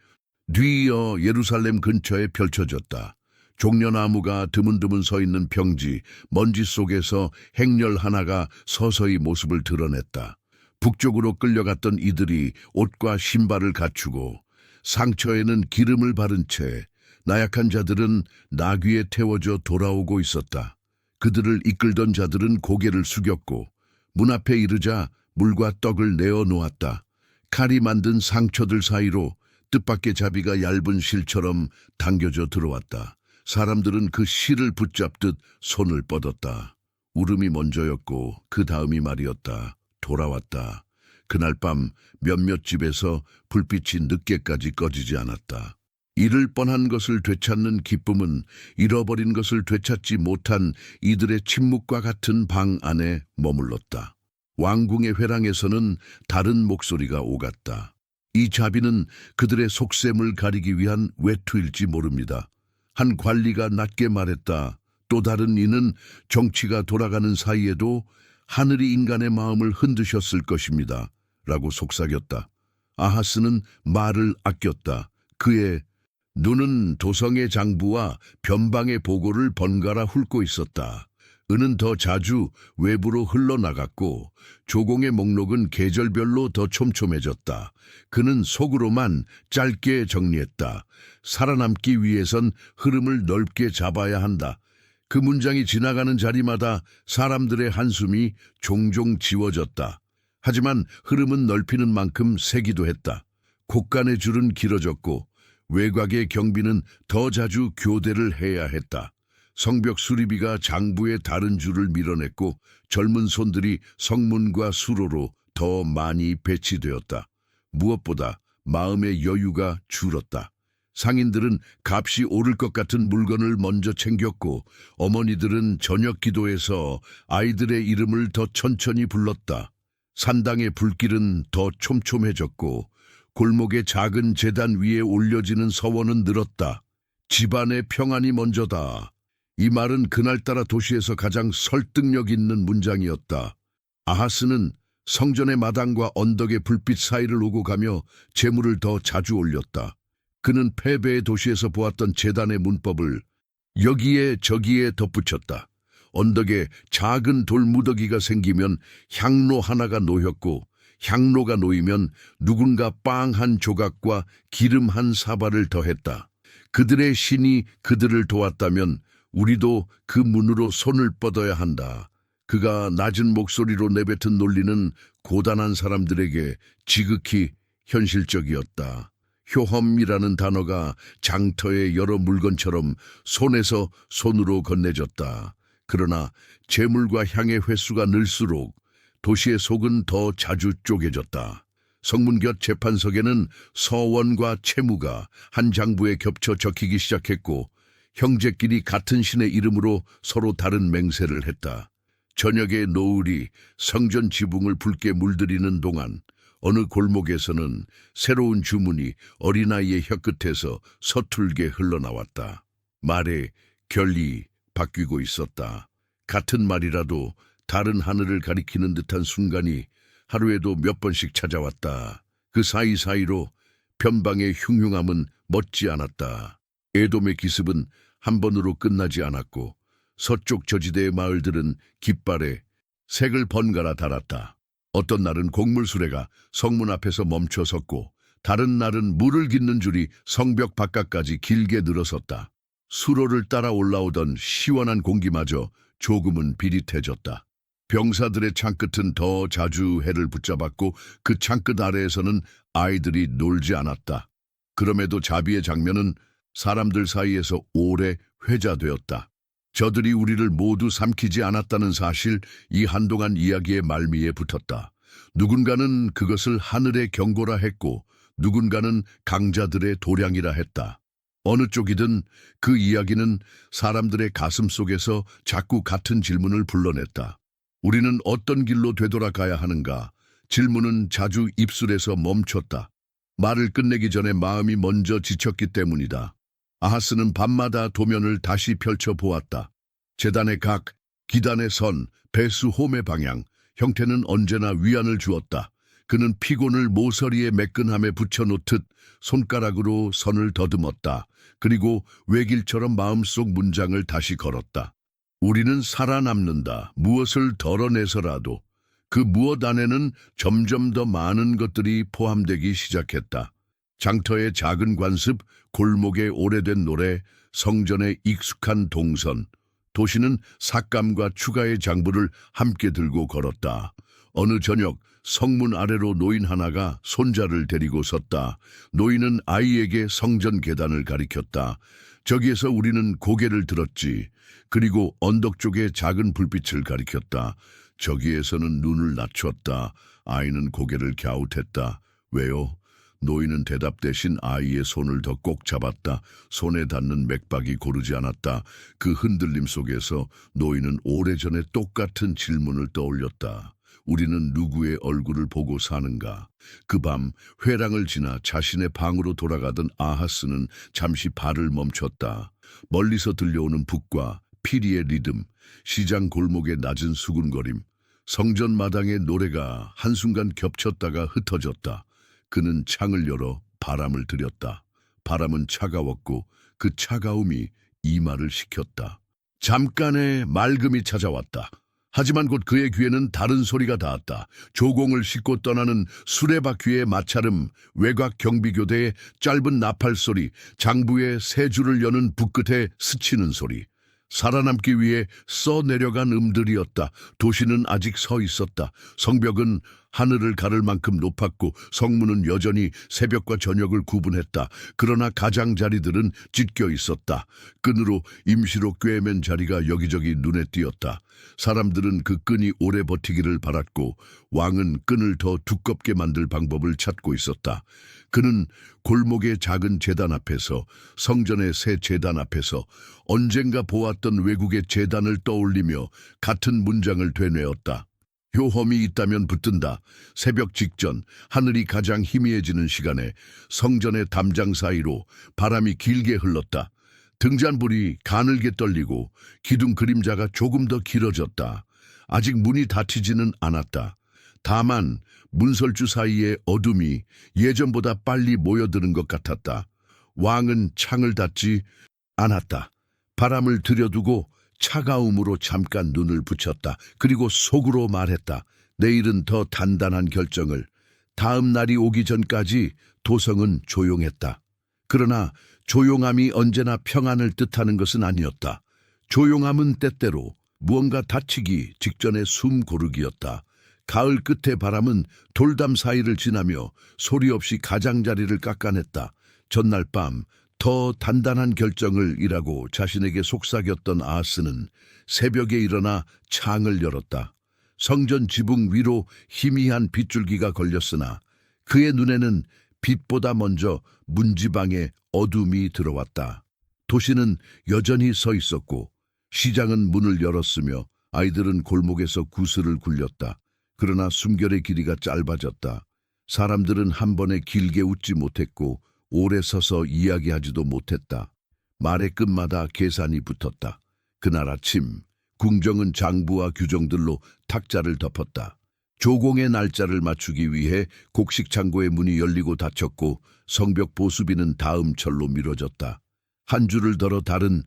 뒤이어 예루살렘 근처에 펼쳐졌다. 종려나무가 드문드문 서 있는 평지, 먼지 속에서 행렬 하나가 서서히 모습을 드러냈다. 북쪽으로 끌려갔던 이들이 옷과 신발을 갖추고 상처에는 기름을 바른 채 나약한 자들은 나귀에 태워져 돌아오고 있었다. 그들을 이끌던 자들은 고개를 숙였고 문 앞에 이르자 물과 떡을 내어 놓았다. 칼이 만든 상처들 사이로 뜻밖의 자비가 얇은 실처럼 당겨져 들어왔다. 사람들은 그 실을 붙잡듯 손을 뻗었다. 울음이 먼저였고 그 다음이 말이었다. 돌아왔다. 그날 밤 몇몇 집에서 불빛이 늦게까지 꺼지지 않았다. 잃을 뻔한 것을 되찾는 기쁨은 잃어버린 것을 되찾지 못한 이들의 침묵과 같은 방 안에 머물렀다. 왕궁의 회랑에서는 다른 목소리가 오갔다. 이 자비는 그들의 속셈을 가리기 위한 외투일지 모릅니다. 한 관리가 낮게 말했다. 또 다른 이는 정치가 돌아가는 사이에도 하늘이 인간의 마음을 흔드셨을 것입니다. 라고 속삭였다. 아하스는 말을 아꼈다. 그의 눈은 도성의 장부와 변방의 보고를 번갈아 훑고 있었다. 은은 더 자주 외부로 흘러나갔고 조공의 목록은 계절별로 더 촘촘해졌다. 그는 속으로만 짧게 정리했다. 살아남기 위해선 흐름을 넓게 잡아야 한다. 그 문장이 지나가는 자리마다 사람들의 한숨이 종종 지워졌다. 하지만 흐름은 넓히는 만큼 세기도 했다. 곡간의 줄은 길어졌고 외곽의 경비는 더 자주 교대를 해야 했다. 성벽 수리비가 장부의 다른 줄을 밀어냈고 젊은 손들이 성문과 수로로 더 많이 배치되었다. 무엇보다 마음의 여유가 줄었다. 상인들은 값이 오를 것 같은 물건을 먼저 챙겼고 어머니들은 저녁 기도에서 아이들의 이름을 더 천천히 불렀다. 산당의 불길은 더 촘촘해졌고 골목의 작은 제단 위에 올려지는 서원은 늘었다. 집안의 평안이 먼저다. 이 말은 그날따라 도시에서 가장 설득력 있는 문장이었다. 아하스는 성전의 마당과 언덕의 불빛 사이를 오고 가며 재물을 더 자주 올렸다. 그는 패배의 도시에서 보았던 제단의 문법을 여기에 저기에 덧붙였다. 언덕에 작은 돌 무더기가 생기면 향로 하나가 놓였고 향로가 놓이면 누군가 빵 한 조각과 기름 한 사발을 더했다. 그들의 신이 그들을 도왔다면 우리도 그 문으로 손을 뻗어야 한다. 그가 낮은 목소리로 내뱉은 논리는 고단한 사람들에게 지극히 현실적이었다. 효험이라는 단어가 장터의 여러 물건처럼 손에서 손으로 건네졌다. 그러나 재물과 향의 횟수가 늘수록 도시의 속은 더 자주 쪼개졌다. 성문 곁 재판석에는 서원과 채무가 한 장부에 겹쳐 적히기 시작했고 형제끼리 같은 신의 이름으로 서로 다른 맹세를 했다. 저녁의 노을이 성전 지붕을 붉게 물들이는 동안 어느 골목에서는 새로운 주문이 어린아이의 혀끝에서 서툴게 흘러나왔다. 말의 결이 바뀌고 있었다. 같은 말이라도 다른 하늘을 가리키는 듯한 순간이 하루에도 몇 번씩 찾아왔다. 그 사이사이로 변방의 흉흉함은 멎지 않았다. 에돔의 기습은 한 번으로 끝나지 않았고 서쪽 저지대의 마을들은 깃발에 색을 번갈아 달았다. 어떤 날은 곡물 수레가 성문 앞에서 멈춰 섰고 다른 날은 물을 깃는 줄이 성벽 바깥까지 길게 늘어섰다. 수로를 따라 올라오던 시원한 공기마저 조금은 비릿해졌다. 병사들의 창끝은 더 자주 해를 붙잡았고 그 창끝 아래에서는 아이들이 놀지 않았다. 그럼에도 자비의 장면은 사람들 사이에서 오래 회자되었다. 저들이 우리를 모두 삼키지 않았다는 사실, 이 한동안 이야기의 말미에 붙었다. 누군가는 그것을 하늘의 경고라 했고 누군가는 강자들의 도량이라 했다. 어느 쪽이든 그 이야기는 사람들의 가슴 속에서 자꾸 같은 질문을 불러냈다. 우리는 어떤 길로 되돌아가야 하는가? 질문은 자주 입술에서 멈췄다. 말을 끝내기 전에 마음이 먼저 지쳤기 때문이다. 아하스는 밤마다 도면을 다시 펼쳐보았다. 제단의 각, 기단의 선, 배수 홈의 방향, 형태는 언제나 위안을 주었다. 그는 피곤을 모서리의 매끈함에 붙여놓듯 손가락으로 선을 더듬었다. 그리고 외길처럼 마음속 문장을 다시 걸었다. 우리는 살아남는다. 무엇을 덜어내서라도. 그 무엇 안에는 점점 더 많은 것들이 포함되기 시작했다. 장터의 작은 관습, 골목의 오래된 노래, 성전의 익숙한 동선, 도시는 삭감과 추가의 장부를 함께 들고 걸었다. 어느 저녁 성문 아래로 노인 하나가 손자를 데리고 섰다. 노인은 아이에게 성전 계단을 가리켰다. 저기에서 우리는 고개를 들었지. 그리고 언덕 쪽에 작은 불빛을 가리켰다. 저기에서는 눈을 낮췄다. 아이는 고개를 갸웃했다. 왜요? 노인은 대답 대신 아이의 손을 더 꼭 잡았다. 손에 닿는 맥박이 고르지 않았다. 그 흔들림 속에서 노인은 오래전에 똑같은 질문을 떠올렸다. 우리는 누구의 얼굴을 보고 사는가? 그 밤 회랑을 지나 자신의 방으로 돌아가던 아하스는 잠시 발을 멈췄다. 멀리서 들려오는 북과 피리의 리듬, 시장 골목의 낮은 수군거림, 성전 마당의 노래가 한순간 겹쳤다가 흩어졌다. 그는 창을 열어 바람을 들였다. 바람은 차가웠고 그 차가움이 이마를 식혔다. 잠깐의 맑음이 찾아왔다. 하지만 곧 그의 귀에는 다른 소리가 닿았다. 조공을 싣고 떠나는 수레바퀴의 마찰음, 외곽 경비교대의 짧은 나팔 소리, 장부의 세 줄을 여는 붓끝에 스치는 소리. 살아남기 위해 써내려간 음들이었다. 도시는 아직 서 있었다. 성벽은 하늘을 가를 만큼 높았고 성문은 여전히 새벽과 저녁을 구분했다. 그러나 가장자리들은 찢겨 있었다. 끈으로 임시로 꿰맨 자리가 여기저기 눈에 띄었다. 사람들은 그 끈이 오래 버티기를 바랐고 왕은 끈을 더 두껍게 만들 방법을 찾고 있었다. 그는 골목의 작은 제단 앞에서, 성전의 새 제단 앞에서 언젠가 보았던 외국의 제단을 떠올리며 같은 문장을 되뇌었다. 효험이 있다면 붙든다. 새벽 직전 하늘이 가장 희미해지는 시간에 성전의 담장 사이로 바람이 길게 흘렀다. 등잔불이 가늘게 떨리고 기둥 그림자가 조금 더 길어졌다. 아직 문이 닫히지는 않았다. 다만 문설주 사이의 어둠이 예전보다 빨리 모여드는 것 같았다. 왕은 창을 닫지 않았다. 바람을 들여두고 차가움으로 잠깐 눈을 붙였다. 그리고 속으로 말했다. 내일은 더 단단한 결정을. 다음 날이 오기 전까지 도성은 조용했다. 그러나 조용함이 언제나 평안을 뜻하는 것은 아니었다. 조용함은 때때로 무언가 다치기 직전의 숨 고르기였다. 가을 끝의 바람은 돌담 사이를 지나며 소리 없이 가장자리를 깎아냈다. 전날 밤 더 단단한 결정을이라고 자신에게 속삭였던 아하스는 새벽에 일어나 창을 열었다. 성전 지붕 위로 희미한 빗줄기가 걸렸으나 그의 눈에는 빛보다 먼저 문지방의 어둠이 들어왔다. 도시는 여전히 서 있었고 시장은 문을 열었으며 아이들은 골목에서 구슬을 굴렸다. 그러나 숨결의 길이가 짧아졌다. 사람들은 한 번에 길게 웃지 못했고 오래 서서 이야기하지도 못했다. 말의 끝마다 계산이 붙었다. 그날 아침 궁정은 장부와 규정들로 탁자를 덮었다. 조공의 날짜를 맞추기 위해 곡식 창고의 문이 열리고 닫혔고 성벽 보수비는 다음 철로 미뤄졌다. 한 줄을 덜어 다른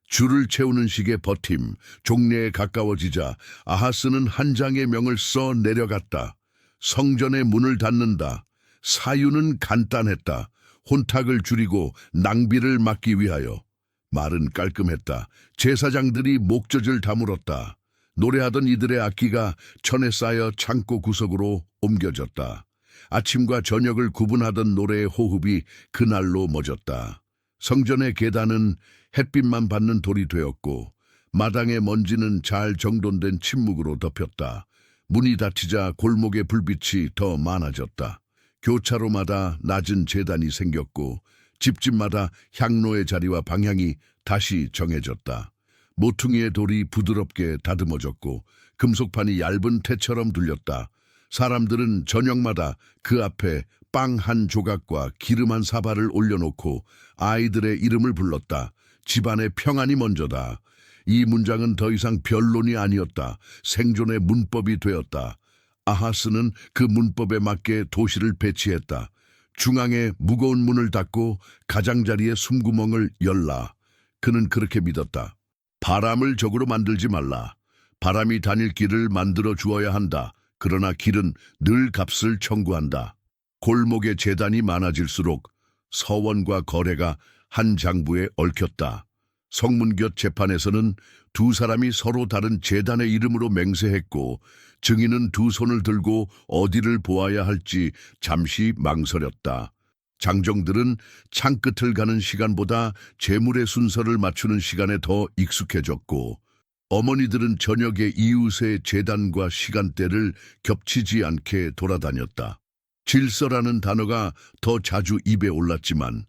줄을 채우는 식의 버팀, 종례에 가까워지자 아하스는 한 장의 명을 써 내려갔다. 성전의 문을 닫는다. 사유는 간단했다. 혼탁을 줄이고 낭비를 막기 위하여. 말은 깔끔했다. 제사장들이 목젖을 다물었다. 노래하던 이들의 악기가 천에 쌓여 창고 구석으로 옮겨졌다. 아침과 저녁을 구분하던 노래의 호흡이 그날로 멎었다. 성전의 계단은 햇빛만 받는 돌이 되었고 마당의 먼지는 잘 정돈된 침묵으로 덮였다. 문이 닫히자 골목의 불빛이 더 많아졌다. 교차로마다 낮은 제단이 생겼고 집집마다 향로의 자리와 방향이 다시 정해졌다. 모퉁이의 돌이 부드럽게 다듬어졌고 금속판이 얇은 태처럼 둘렸다. 사람들은 저녁마다 그 앞에 빵 한 조각과 기름 한 사발을 올려놓고 아이들의 이름을 불렀다. 집안의 평안이 먼저다. 이 문장은 더 이상 변론이 아니었다. 생존의 문법이 되었다. 아하스는 그 문법에 맞게 도시를 배치했다. 중앙에 무거운 문을 닫고 가장자리의 숨구멍을 열라. 그는 그렇게 믿었다. 바람을 적으로 만들지 말라. 바람이 다닐 길을 만들어 주어야 한다. 그러나 길은 늘 값을 청구한다. 골목의 재단이 많아질수록 서원과 거래가 한 장부에 얽혔다. 성문 곁 재판에서는 두 사람이 서로 다른 제단의 이름으로 맹세했고 증인은 두 손을 들고 어디를 보아야 할지 잠시 망설였다. 장정들은 창끝을 가는 시간보다 재물의 순서를 맞추는 시간에 더 익숙해졌고 어머니들은 저녁에 이웃의 제단과 시간대를 겹치지 않게 돌아다녔다. 질서라는 단어가 더 자주 입에 올랐지만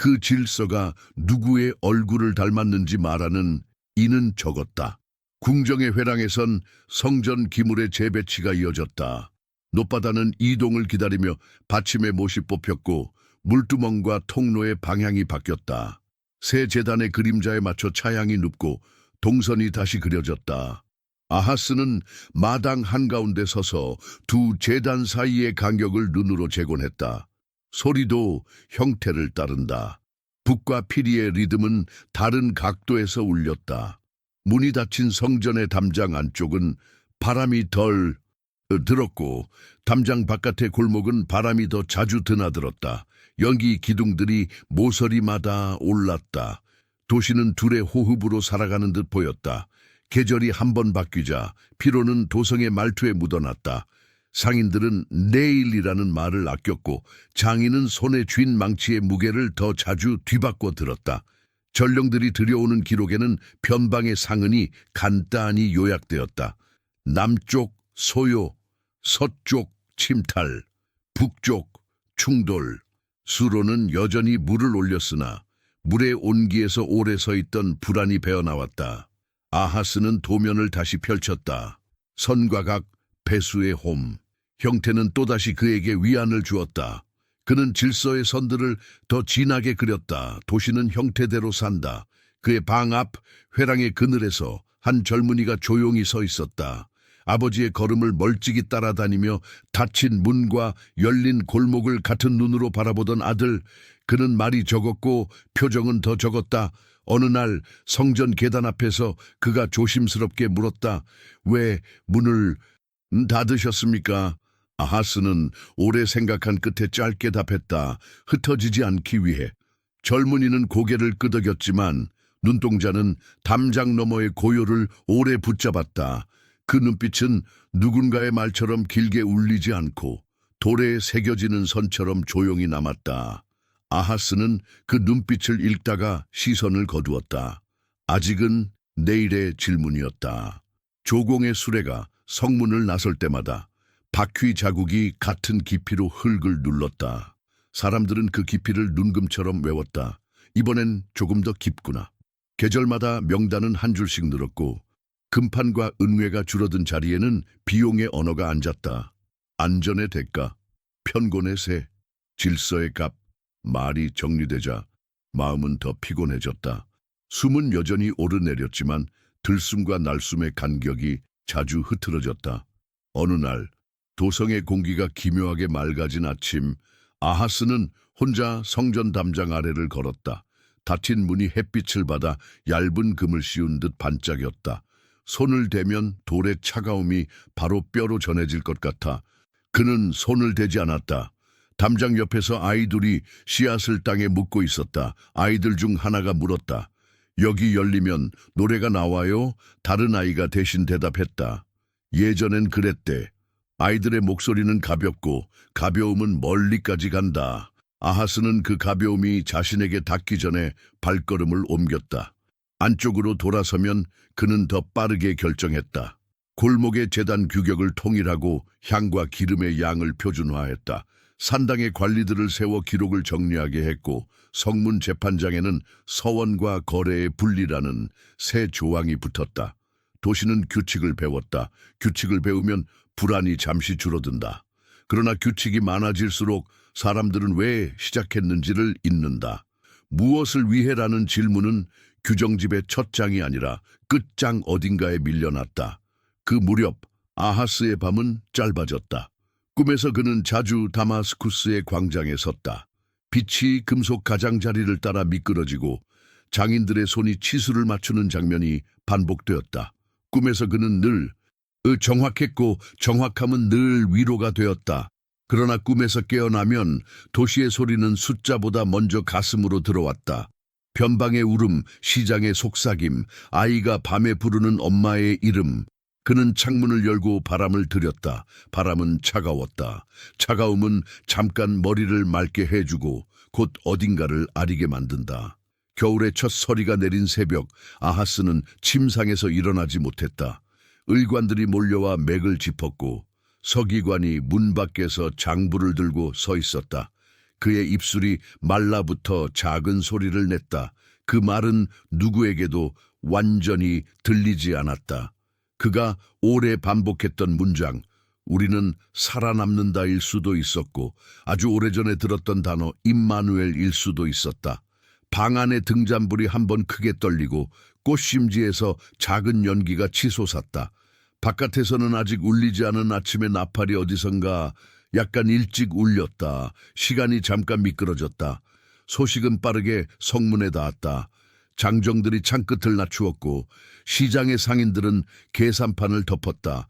그 질서가 누구의 얼굴을 닮았는지 말하는 이는 적었다. 궁정의 회랑에선 성전 기물의 재배치가 이어졌다. 노바다는 이동을 기다리며 받침의 못이 뽑혔고 물두멍과 통로의 방향이 바뀌었다. 새 제단의 그림자에 맞춰 차양이 눕고 동선이 다시 그려졌다. 아하스는 마당 한가운데 서서 두 제단 사이의 간격을 눈으로 재곤했다. 소리도 형태를 따른다. 북과 피리의 리듬은 다른 각도에서 울렸다. 문이 닫힌 성전의 담장 안쪽은 바람이 덜 들었고 담장 바깥의 골목은 바람이 더 자주 드나들었다. 연기 기둥들이 모서리마다 올랐다. 도시는 둘의 호흡으로 살아가는 듯 보였다. 계절이 한 번 바뀌자 피로는 도성의 말투에 묻어났다. 상인들은 내일이라는 말을 아꼈고 장인은 손에 쥔 망치의 무게를 더 자주 뒤바꿔 들었다. 전령들이 들여오는 기록에는 변방의 상흔이 간단히 요약되었다. 남쪽 소요, 서쪽 침탈, 북쪽 충돌. 수로는 여전히 물을 올렸으나 물의 온기에서 오래 서 있던 불안이 배어나왔다. 아하스는 도면을 다시 펼쳤다. 선과 각, 배수의 홈. 형태는 또다시 그에게 위안을 주었다. 그는 질서의 선들을 더 진하게 그렸다. 도시는 형태대로 산다. 그의 방 앞 회랑의 그늘에서 한 젊은이가 조용히 서 있었다. 아버지의 걸음을 멀찍이 따라다니며 닫힌 문과 열린 골목을 같은 눈으로 바라보던 아들. 그는 말이 적었고 표정은 더 적었다. 어느 날 성전 계단 앞에서 그가 조심스럽게 물었다. 왜 문을 닫으셨습니까? 아하스는 오래 생각한 끝에 짧게 답했다. 흩어지지 않기 위해. 젊은이는 고개를 끄덕였지만 눈동자는 담장 너머의 고요를 오래 붙잡았다. 그 눈빛은 누군가의 말처럼 길게 울리지 않고 돌에 새겨지는 선처럼 조용히 남았다. 아하스는 그 눈빛을 읽다가 시선을 거두었다. 아직은 내일의 질문이었다. 조공의 수레가 성문을 나설 때마다 바퀴 자국이 같은 깊이로 흙을 눌렀다. 사람들은 그 깊이를 눈금처럼 외웠다. 이번엔 조금 더 깊구나. 계절마다 명단은 한 줄씩 늘었고 금판과 은괴가 줄어든 자리에는 비용의 언어가 앉았다. 안전의 대가, 편곤의 세, 질서의 값. 말이 정리되자 마음은 더 피곤해졌다. 숨은 여전히 오르내렸지만 들숨과 날숨의 간격이 자주 흐트러졌다. 어느 날 도성의 공기가 기묘하게 맑아진 아침, 아하스는 혼자 성전 담장 아래를 걸었다. 닫힌 문이 햇빛을 받아 얇은 금을 씌운 듯 반짝였다. 손을 대면 돌의 차가움이 바로 뼈로 전해질 것 같아 그는 손을 대지 않았다. 담장 옆에서 아이들이 씨앗을 땅에 묻고 있었다. 아이들 중 하나가 물었다. 여기 열리면 노래가 나와요? 다른 아이가 대신 대답했다. 예전엔 그랬대. 아이들의 목소리는 가볍고 가벼움은 멀리까지 간다. 아하스는 그 가벼움이 자신에게 닿기 전에 발걸음을 옮겼다. 안쪽으로 돌아서면 그는 더 빠르게 결정했다. 골목의 제단 규격을 통일하고 향과 기름의 양을 표준화했다. 산당의 관리들을 세워 기록을 정리하게 했고 성문 재판장에는 서원과 거래의 분리라는 새 조항이 붙었다. 도시는 규칙을 배웠다. 규칙을 배우면 불안이 잠시 줄어든다. 그러나 규칙이 많아질수록 사람들은 왜 시작했는지를 잊는다. 무엇을 위해라는 질문은 규정집의 첫 장이 아니라 끝장 어딘가에 밀려났다. 그 무렵 아하스의 밤은 짧아졌다. 꿈에서 그는 자주 다마스쿠스의 광장에 섰다. 빛이 금속 가장자리를 따라 미끄러지고 장인들의 손이 치수를 맞추는 장면이 반복되었다. 꿈에서 그는 늘 정확했고 정확함은 늘 위로가 되었다. 그러나 꿈에서 깨어나면 도시의 소리는 숫자보다 먼저 가슴으로 들어왔다. 변방의 울음, 시장의 속삭임, 아이가 밤에 부르는 엄마의 이름. 그는 창문을 열고 바람을 들였다. 바람은 차가웠다. 차가움은 잠깐 머리를 맑게 해주고 곧 어딘가를 아리게 만든다. 겨울의 첫 서리가 내린 새벽, 아하스는 침상에서 일어나지 못했다. 의관들이 몰려와 맥을 짚었고 서기관이 문 밖에서 장부를 들고 서 있었다. 그의 입술이 말라붙어 작은 소리를 냈다. 그 말은 누구에게도 완전히 들리지 않았다. 그가 오래 반복했던 문장, 우리는 살아남는다일 수도 있었고 아주 오래전에 들었던 단어 임마누엘일 수도 있었다. 방 안의 등잔불이 한번 크게 떨리고 꽃심지에서 작은 연기가 치솟았다. 바깥에서는 아직 울리지 않은 아침의 나팔이 어디선가 약간 일찍 울렸다. 시간이 잠깐 미끄러졌다. 소식은 빠르게 성문에 닿았다. 장정들이 창끝을 낮추었고 시장의 상인들은 계산판을 덮었다.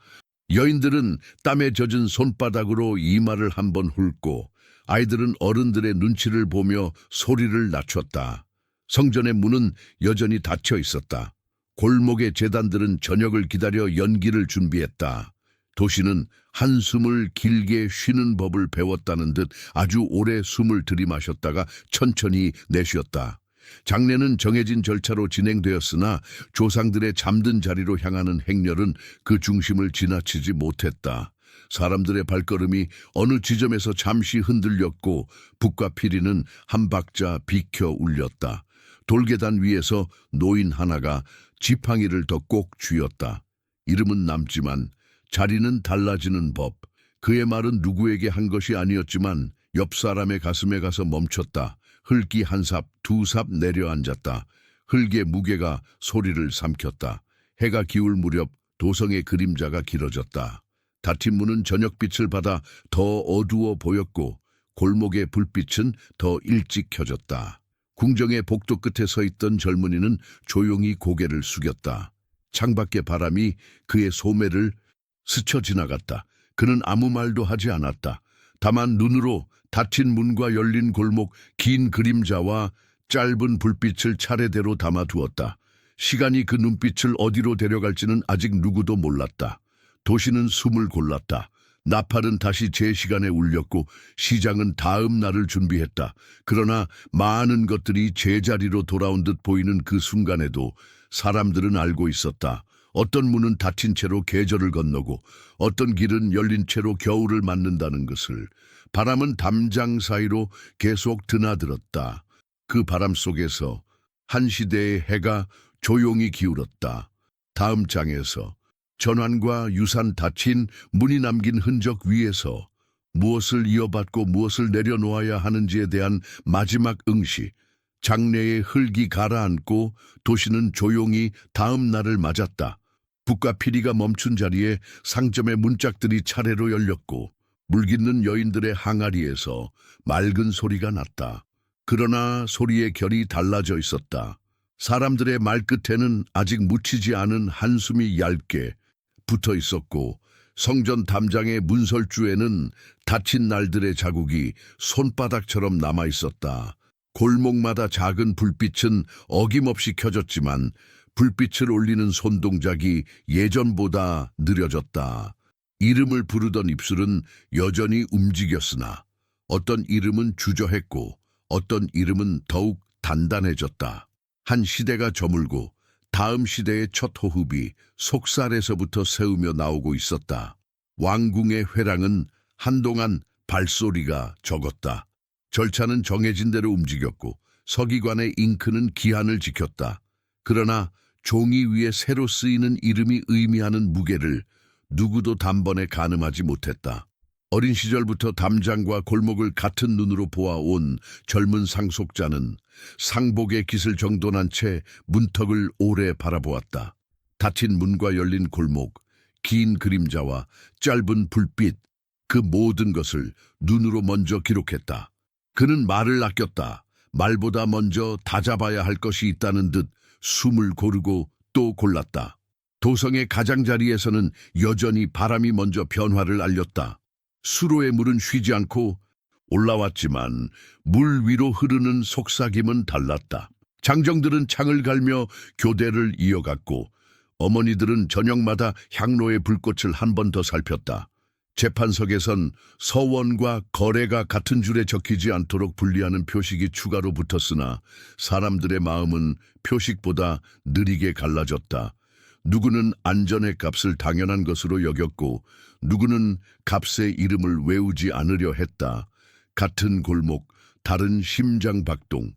여인들은 땀에 젖은 손바닥으로 이마를 한번 훑고 아이들은 어른들의 눈치를 보며 소리를 낮췄다. 성전의 문은 여전히 닫혀 있었다. 골목의 제단들은 저녁을 기다려 연기를 준비했다. 도시는 한숨을 길게 쉬는 법을 배웠다는 듯 아주 오래 숨을 들이마셨다가 천천히 내쉬었다. 장례는 정해진 절차로 진행되었으나 조상들의 잠든 자리로 향하는 행렬은 그 중심을 지나치지 못했다. 사람들의 발걸음이 어느 지점에서 잠시 흔들렸고 북과 피리는 한 박자 비켜 울렸다. 돌계단 위에서 노인 하나가 지팡이를 더 꼭 쥐었다. 이름은 남지만 자리는 달라지는 법. 그의 말은 누구에게 한 것이 아니었지만 옆 사람의 가슴에 가서 멈췄다. 흙이 한 삽, 두 삽 내려앉았다. 흙의 무게가 소리를 삼켰다. 해가 기울 무렵 도성의 그림자가 길어졌다. 닫힌 문은 저녁빛을 받아 더 어두워 보였고 골목의 불빛은 더 일찍 켜졌다. 궁정의 복도 끝에 서 있던 젊은이는 조용히 고개를 숙였다. 창밖의 바람이 그의 소매를 스쳐 지나갔다. 그는 아무 말도 하지 않았다. 다만 눈으로 닫힌 문과 열린 골목, 긴 그림자와 짧은 불빛을 차례대로 담아두었다. 시간이 그 눈빛을 어디로 데려갈지는 아직 누구도 몰랐다. 도시는 숨을 골랐다. 나팔은 다시 제 시간에 울렸고 시장은 다음 날을 준비했다. 그러나 많은 것들이 제자리로 돌아온 듯 보이는 그 순간에도 사람들은 알고 있었다. 어떤 문은 닫힌 채로 계절을 건너고 어떤 길은 열린 채로 겨울을 맞는다는 것을. 바람은 담장 사이로 계속 드나들었다. 그 바람 속에서 한 시대의 해가 조용히 기울었다. 다음 장에서 전환과 유산 닫힌 문이 남긴 흔적 위에서 무엇을 이어받고 무엇을 내려놓아야 하는지에 대한 마지막 응시, 장래의 흙이 가라앉고 도시는 조용히 다음 날을 맞았다. 북과 피리가 멈춘 자리에 상점의 문짝들이 차례로 열렸고 물깃는 여인들의 항아리에서 맑은 소리가 났다. 그러나 소리의 결이 달라져 있었다. 사람들의 말끝에는 아직 묻히지 않은 한숨이 얇게 붙어 있었고 성전 담장의 문설주에는 닫힌 날들의 자국이 손바닥처럼 남아 있었다. 골목마다 작은 불빛은 어김없이 켜졌지만 불빛을 올리는 손동작이 예전보다 느려졌다. 이름을 부르던 입술은 여전히 움직였으나 어떤 이름은 주저했고 어떤 이름은 더욱 단단해졌다. 한 시대가 저물고 다음 시대의 첫 호흡이 속살에서부터 새우며 나오고 있었다. 왕궁의 회랑은 한동안 발소리가 적었다. 절차는 정해진 대로 움직였고 서기관의 잉크는 기한을 지켰다. 그러나 종이 위에 새로 쓰이는 이름이 의미하는 무게를 누구도 단번에 가늠하지 못했다. 어린 시절부터 담장과 골목을 같은 눈으로 보아온 젊은 상속자는 상복의 깃을 정돈한 채 문턱을 오래 바라보았다. 닫힌 문과 열린 골목, 긴 그림자와 짧은 불빛, 그 모든 것을 눈으로 먼저 기록했다. 그는 말을 아꼈다. 말보다 먼저 다잡아야 할 것이 있다는 듯 숨을 고르고 또 골랐다. 도성의 가장자리에서는 여전히 바람이 먼저 변화를 알렸다. 수로의 물은 쉬지 않고 올라왔지만 물 위로 흐르는 속삭임은 달랐다. 장정들은 창을 갈며 교대를 이어갔고 어머니들은 저녁마다 향로의 불꽃을 한 번 더 살폈다. 재판석에선 서원과 거래가 같은 줄에 적히지 않도록 분리하는 표식이 추가로 붙었으나 사람들의 마음은 표식보다 느리게 갈라졌다. 누구는 안전의 값을 당연한 것으로 여겼고 누구는 값의 이름을 외우지 않으려 했다. 같은 골목, 다른 심장박동,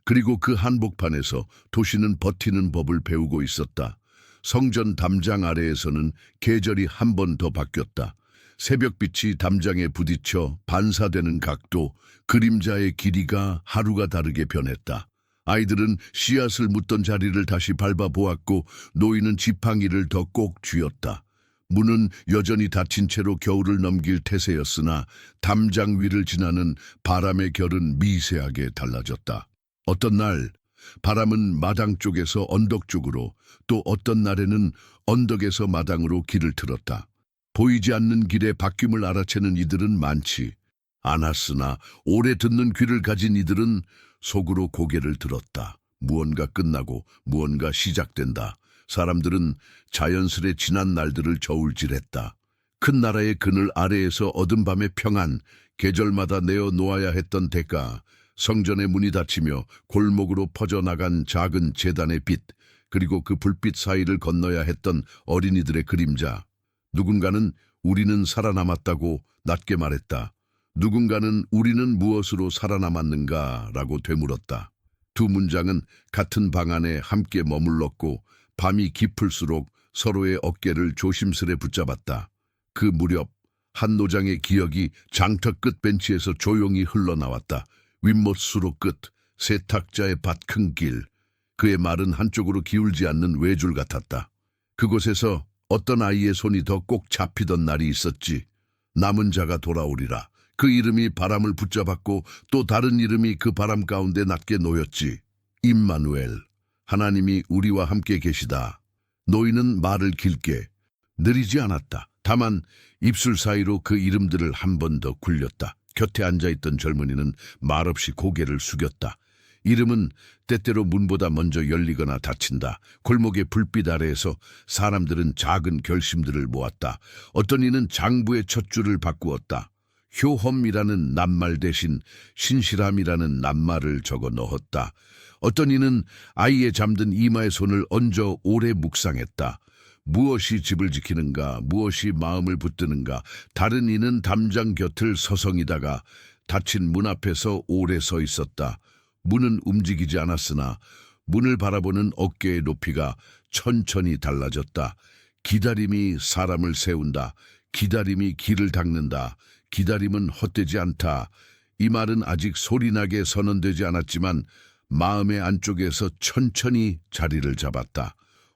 그리고 그 한복판에서 도시는 버티는 법을 배우고 있었다. 성전 담장 아래에서는 계절이 한 번 더 바뀌었다. 새벽빛이 담장에 부딪혀 반사되는 각도, 그림자의 길이가 하루가 다르게 변했다. 아이들은 씨앗을 묻던 자리를 다시 밟아보았고 노인은 지팡이를 더 꼭 쥐었다. 문은 여전히 닫힌 채로 겨울을 넘길 태세였으나 담장 위를 지나는 바람의 결은 미세하게 달라졌다. 어떤 날 바람은 마당 쪽에서 언덕 쪽으로, 또 어떤 날에는 언덕에서 마당으로 길을 틀었다. 보이지 않는 길의 바뀜을 알아채는 이들은 많지 않았으나 오래 듣는 귀를 가진 이들은 속으로 고개를 들었다. 무언가 끝나고 무언가 시작된다. 사람들은 자연스레 지난 날들을 저울질했다. 큰 나라의 그늘 아래에서 어둠 밤의 평안, 계절마다 내어 놓아야 했던 대가, 성전의 문이 닫히며 골목으로 퍼져나간 작은 제단의 빛, 그리고 그 불빛 사이를 건너야 했던 어린이들의 그림자. 누군가는 우리는 살아남았다고 낮게 말했다. 누군가는 우리는 무엇으로 살아남았는가 라고 되물었다. 두 문장은 같은 방 안에 함께 머물렀고 밤이 깊을수록 서로의 어깨를 조심스레 붙잡았다. 그 무렵 한 노장의 기억이 장터 끝 벤치에서 조용히 흘러나왔다. 윗못 수로 끝, 세탁자의 밭 큰 길. 그의 말은 한쪽으로 기울지 않는 외줄 같았다. 그곳에서 어떤 아이의 손이 더 꼭 잡히던 날이 있었지. 남은 자가 돌아오리라. 그 이름이 바람을 붙잡았고 또 다른 이름이 그 바람 가운데 낮게 놓였지. 임마누엘, 하나님이 우리와 함께 계시다. 노인은 말을 길게, 느리지 않았다. 다만 입술 사이로 그 이름들을 한 번 더 굴렸다. 곁에 앉아있던 젊은이는 말없이 고개를 숙였다. 이름은 때때로 문보다 먼저 열리거나 닫힌다. 골목의 불빛 아래에서 사람들은 작은 결심들을 모았다. 어떤 이는 장부의 첫 줄을 바꾸었다. 효험이라는 낱말 대신 신실함이라는 낱말을 적어 넣었다. 어떤 이는 아이의 잠든 이마에 손을 얹어 오래 묵상했다. 무엇이 집을 지키는가, 무엇이 마음을 붙드는가. 다른 이는 담장 곁을 서성이다가 닫힌 문 앞에서 오래 서 있었다. 문은 움직이지 않았으나 문을 바라보는 어깨의 높이가 천천히 달라졌다. 기다림이 사람을 세운다. 기다림이 길을 닦는다. 기다림은 헛되지 않다. 이 말은 아직 소리나게 선언되지 않았지만 마음의 안쪽에서 천천히 자리를 잡았다.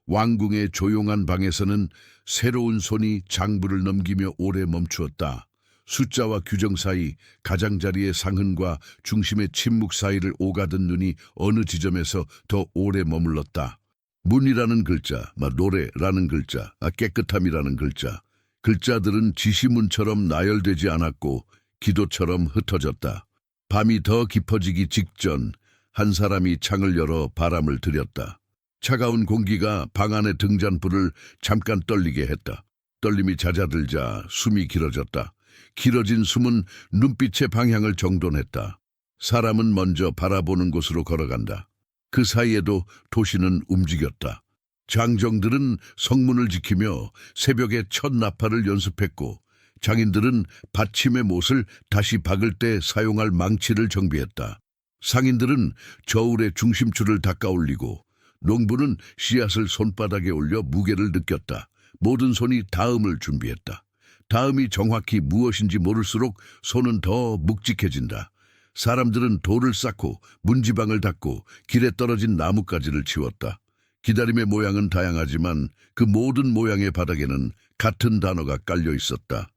왕궁의 조용한 방에서는 새로운 손이 장부를 넘기며 오래 멈추었다. 숫자와 규정 사이, 가장자리의 상흔과 중심의 침묵 사이를 오가던 눈이 어느 지점에서 더 오래 머물렀다. 문이라는 글자, 노래라는 글자, 깨끗함이라는 글자. 글자들은 지시문처럼 나열되지 않았고 기도처럼 흩어졌다. 밤이 더 깊어지기 직전 한 사람이 창을 열어 바람을 들였다. 차가운 공기가 방 안의 등잔불을 잠깐 떨리게 했다. 떨림이 잦아들자 숨이 길어졌다. 길어진 숨은 눈빛의 방향을 정돈했다. 사람은 먼저 바라보는 곳으로 걸어간다. 그 사이에도 도시는 움직였다. 장정들은 성문을 지키며 새벽에 첫 나팔을 연습했고 장인들은 받침의 못을 다시 박을 때 사용할 망치를 정비했다. 상인들은 저울의 중심줄을 닦아올리고 농부는 씨앗을 손바닥에 올려 무게를 느꼈다. 모든 손이 다음을 준비했다. 다음이 정확히 무엇인지 모를수록 손은 더 묵직해진다. 사람들은 돌을 쌓고 문지방을 닦고 길에 떨어진 나뭇가지를 치웠다. 기다림의 모양은 다양하지만 그 모든 모양의 바닥에는 같은 단어가 깔려 있었다.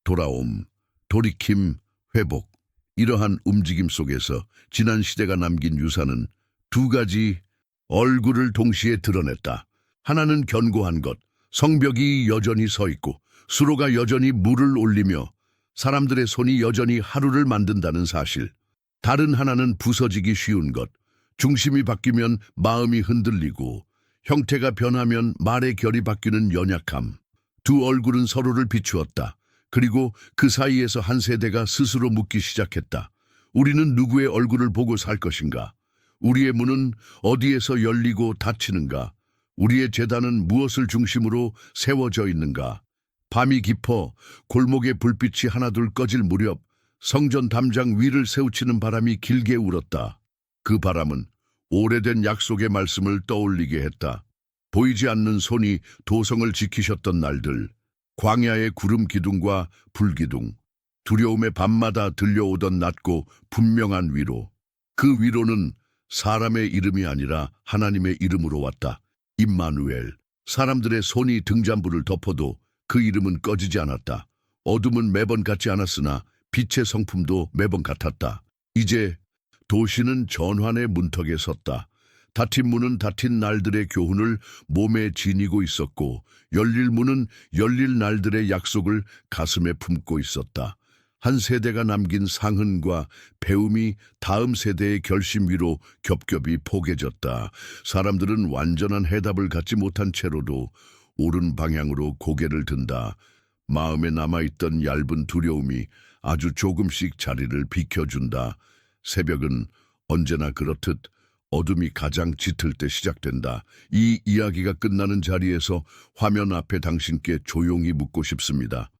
돌아옴, 돌이킴, 회복. 이러한 움직임 속에서 지난 시대가 남긴 유산은 두 가지 얼굴을 동시에 드러냈다. 하나는 견고한 것, 성벽이 여전히 서 있고 수로가 여전히 물을 올리며 사람들의 손이 여전히 하루를 만든다는 사실. 다른 하나는 부서지기 쉬운 것, 중심이 바뀌면 마음이 흔들리고 형태가 변하면 말의 결이 바뀌는 연약함. 두 얼굴은 서로를 비추었다. 그리고 그 사이에서 한 세대가 스스로 묻기 시작했다. 우리는 누구의 얼굴을 보고 살 것인가? 우리의 문은 어디에서 열리고 닫히는가? 우리의 재단은 무엇을 중심으로 세워져 있는가? 밤이 깊어 골목의 불빛이 하나둘 꺼질 무렵 성전 담장 위를 세우치는 바람이 길게 울었다. 그 바람은 오래된 약속의 말씀을 떠올리게 했다. 보이지 않는 손이 도성을 지키셨던 날들, 광야의 구름 기둥과 불기둥, 두려움의 밤마다 들려오던 낮고 분명한 위로. 그 위로는 사람의 이름이 아니라 하나님의 이름으로 왔다. 임마누엘. 사람들의 손이 등잔불을 덮어도 그 이름은 꺼지지 않았다. 어둠은 매번 같지 않았으나 빛의 성품도 매번 같았다. 이제 도시는 전환의 문턱에 섰다. 닫힌 문은 닫힌 날들의 교훈을 몸에 지니고 있었고 열릴 문은 열릴 날들의 약속을 가슴에 품고 있었다. 한 세대가 남긴 상흔과 배움이 다음 세대의 결심 위로 겹겹이 포개졌다. 사람들은 완전한 해답을 갖지 못한 채로도 옳은 방향으로 고개를 든다. 마음에 남아있던 얇은 두려움이 아주 조금씩 자리를 비켜준다. 새벽은 언제나 그렇듯 어둠이 가장 짙을 때 시작된다. 이 이야기가 끝나는 자리에서 화면 앞에 당신께 조용히 묻고 싶습니다.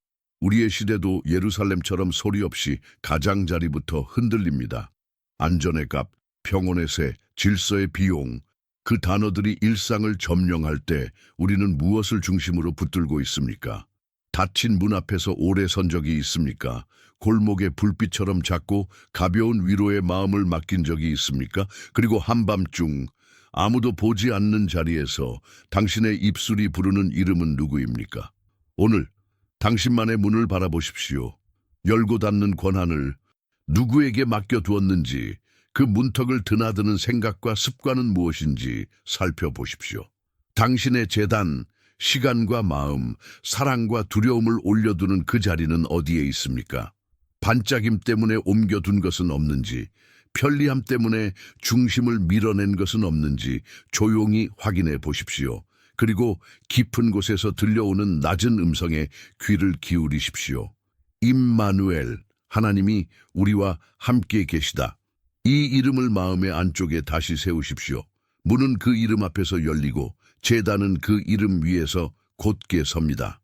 우리의 시대도 예루살렘처럼 소리 없이 가장자리부터 흔들립니다. 안전의 값, 평온의 새, 질서의 비용, 그 단어들이 일상을 점령할 때 우리는 무엇을 중심으로 붙들고 있습니까? 닫힌 문 앞에서 오래 선 적이 있습니까? 골목의 불빛처럼 작고 가벼운 위로의 마음을 맡긴 적이 있습니까? 그리고 한밤중 아무도 보지 않는 자리에서 당신의 입술이 부르는 이름은 누구입니까? 오늘 당신만의 문을 바라보십시오. 열고 닫는 권한을 누구에게 맡겨두었는지, 그 문턱을 드나드는 생각과 습관은 무엇인지 살펴보십시오. 당신의 재단, 시간과 마음, 사랑과 두려움을 올려두는 그 자리는 어디에 있습니까? 반짝임 때문에 옮겨둔 것은 없는지, 편리함 때문에 중심을 밀어낸 것은 없는지 조용히 확인해 보십시오. 그리고 깊은 곳에서 들려오는 낮은 음성에 귀를 기울이십시오. 임마누엘, 하나님이 우리와 함께 계시다. 이 이름을 마음의 안쪽에 다시 세우십시오. 문은 그 이름 앞에서 열리고 재단은 그 이름 위에서 곧게 섭니다.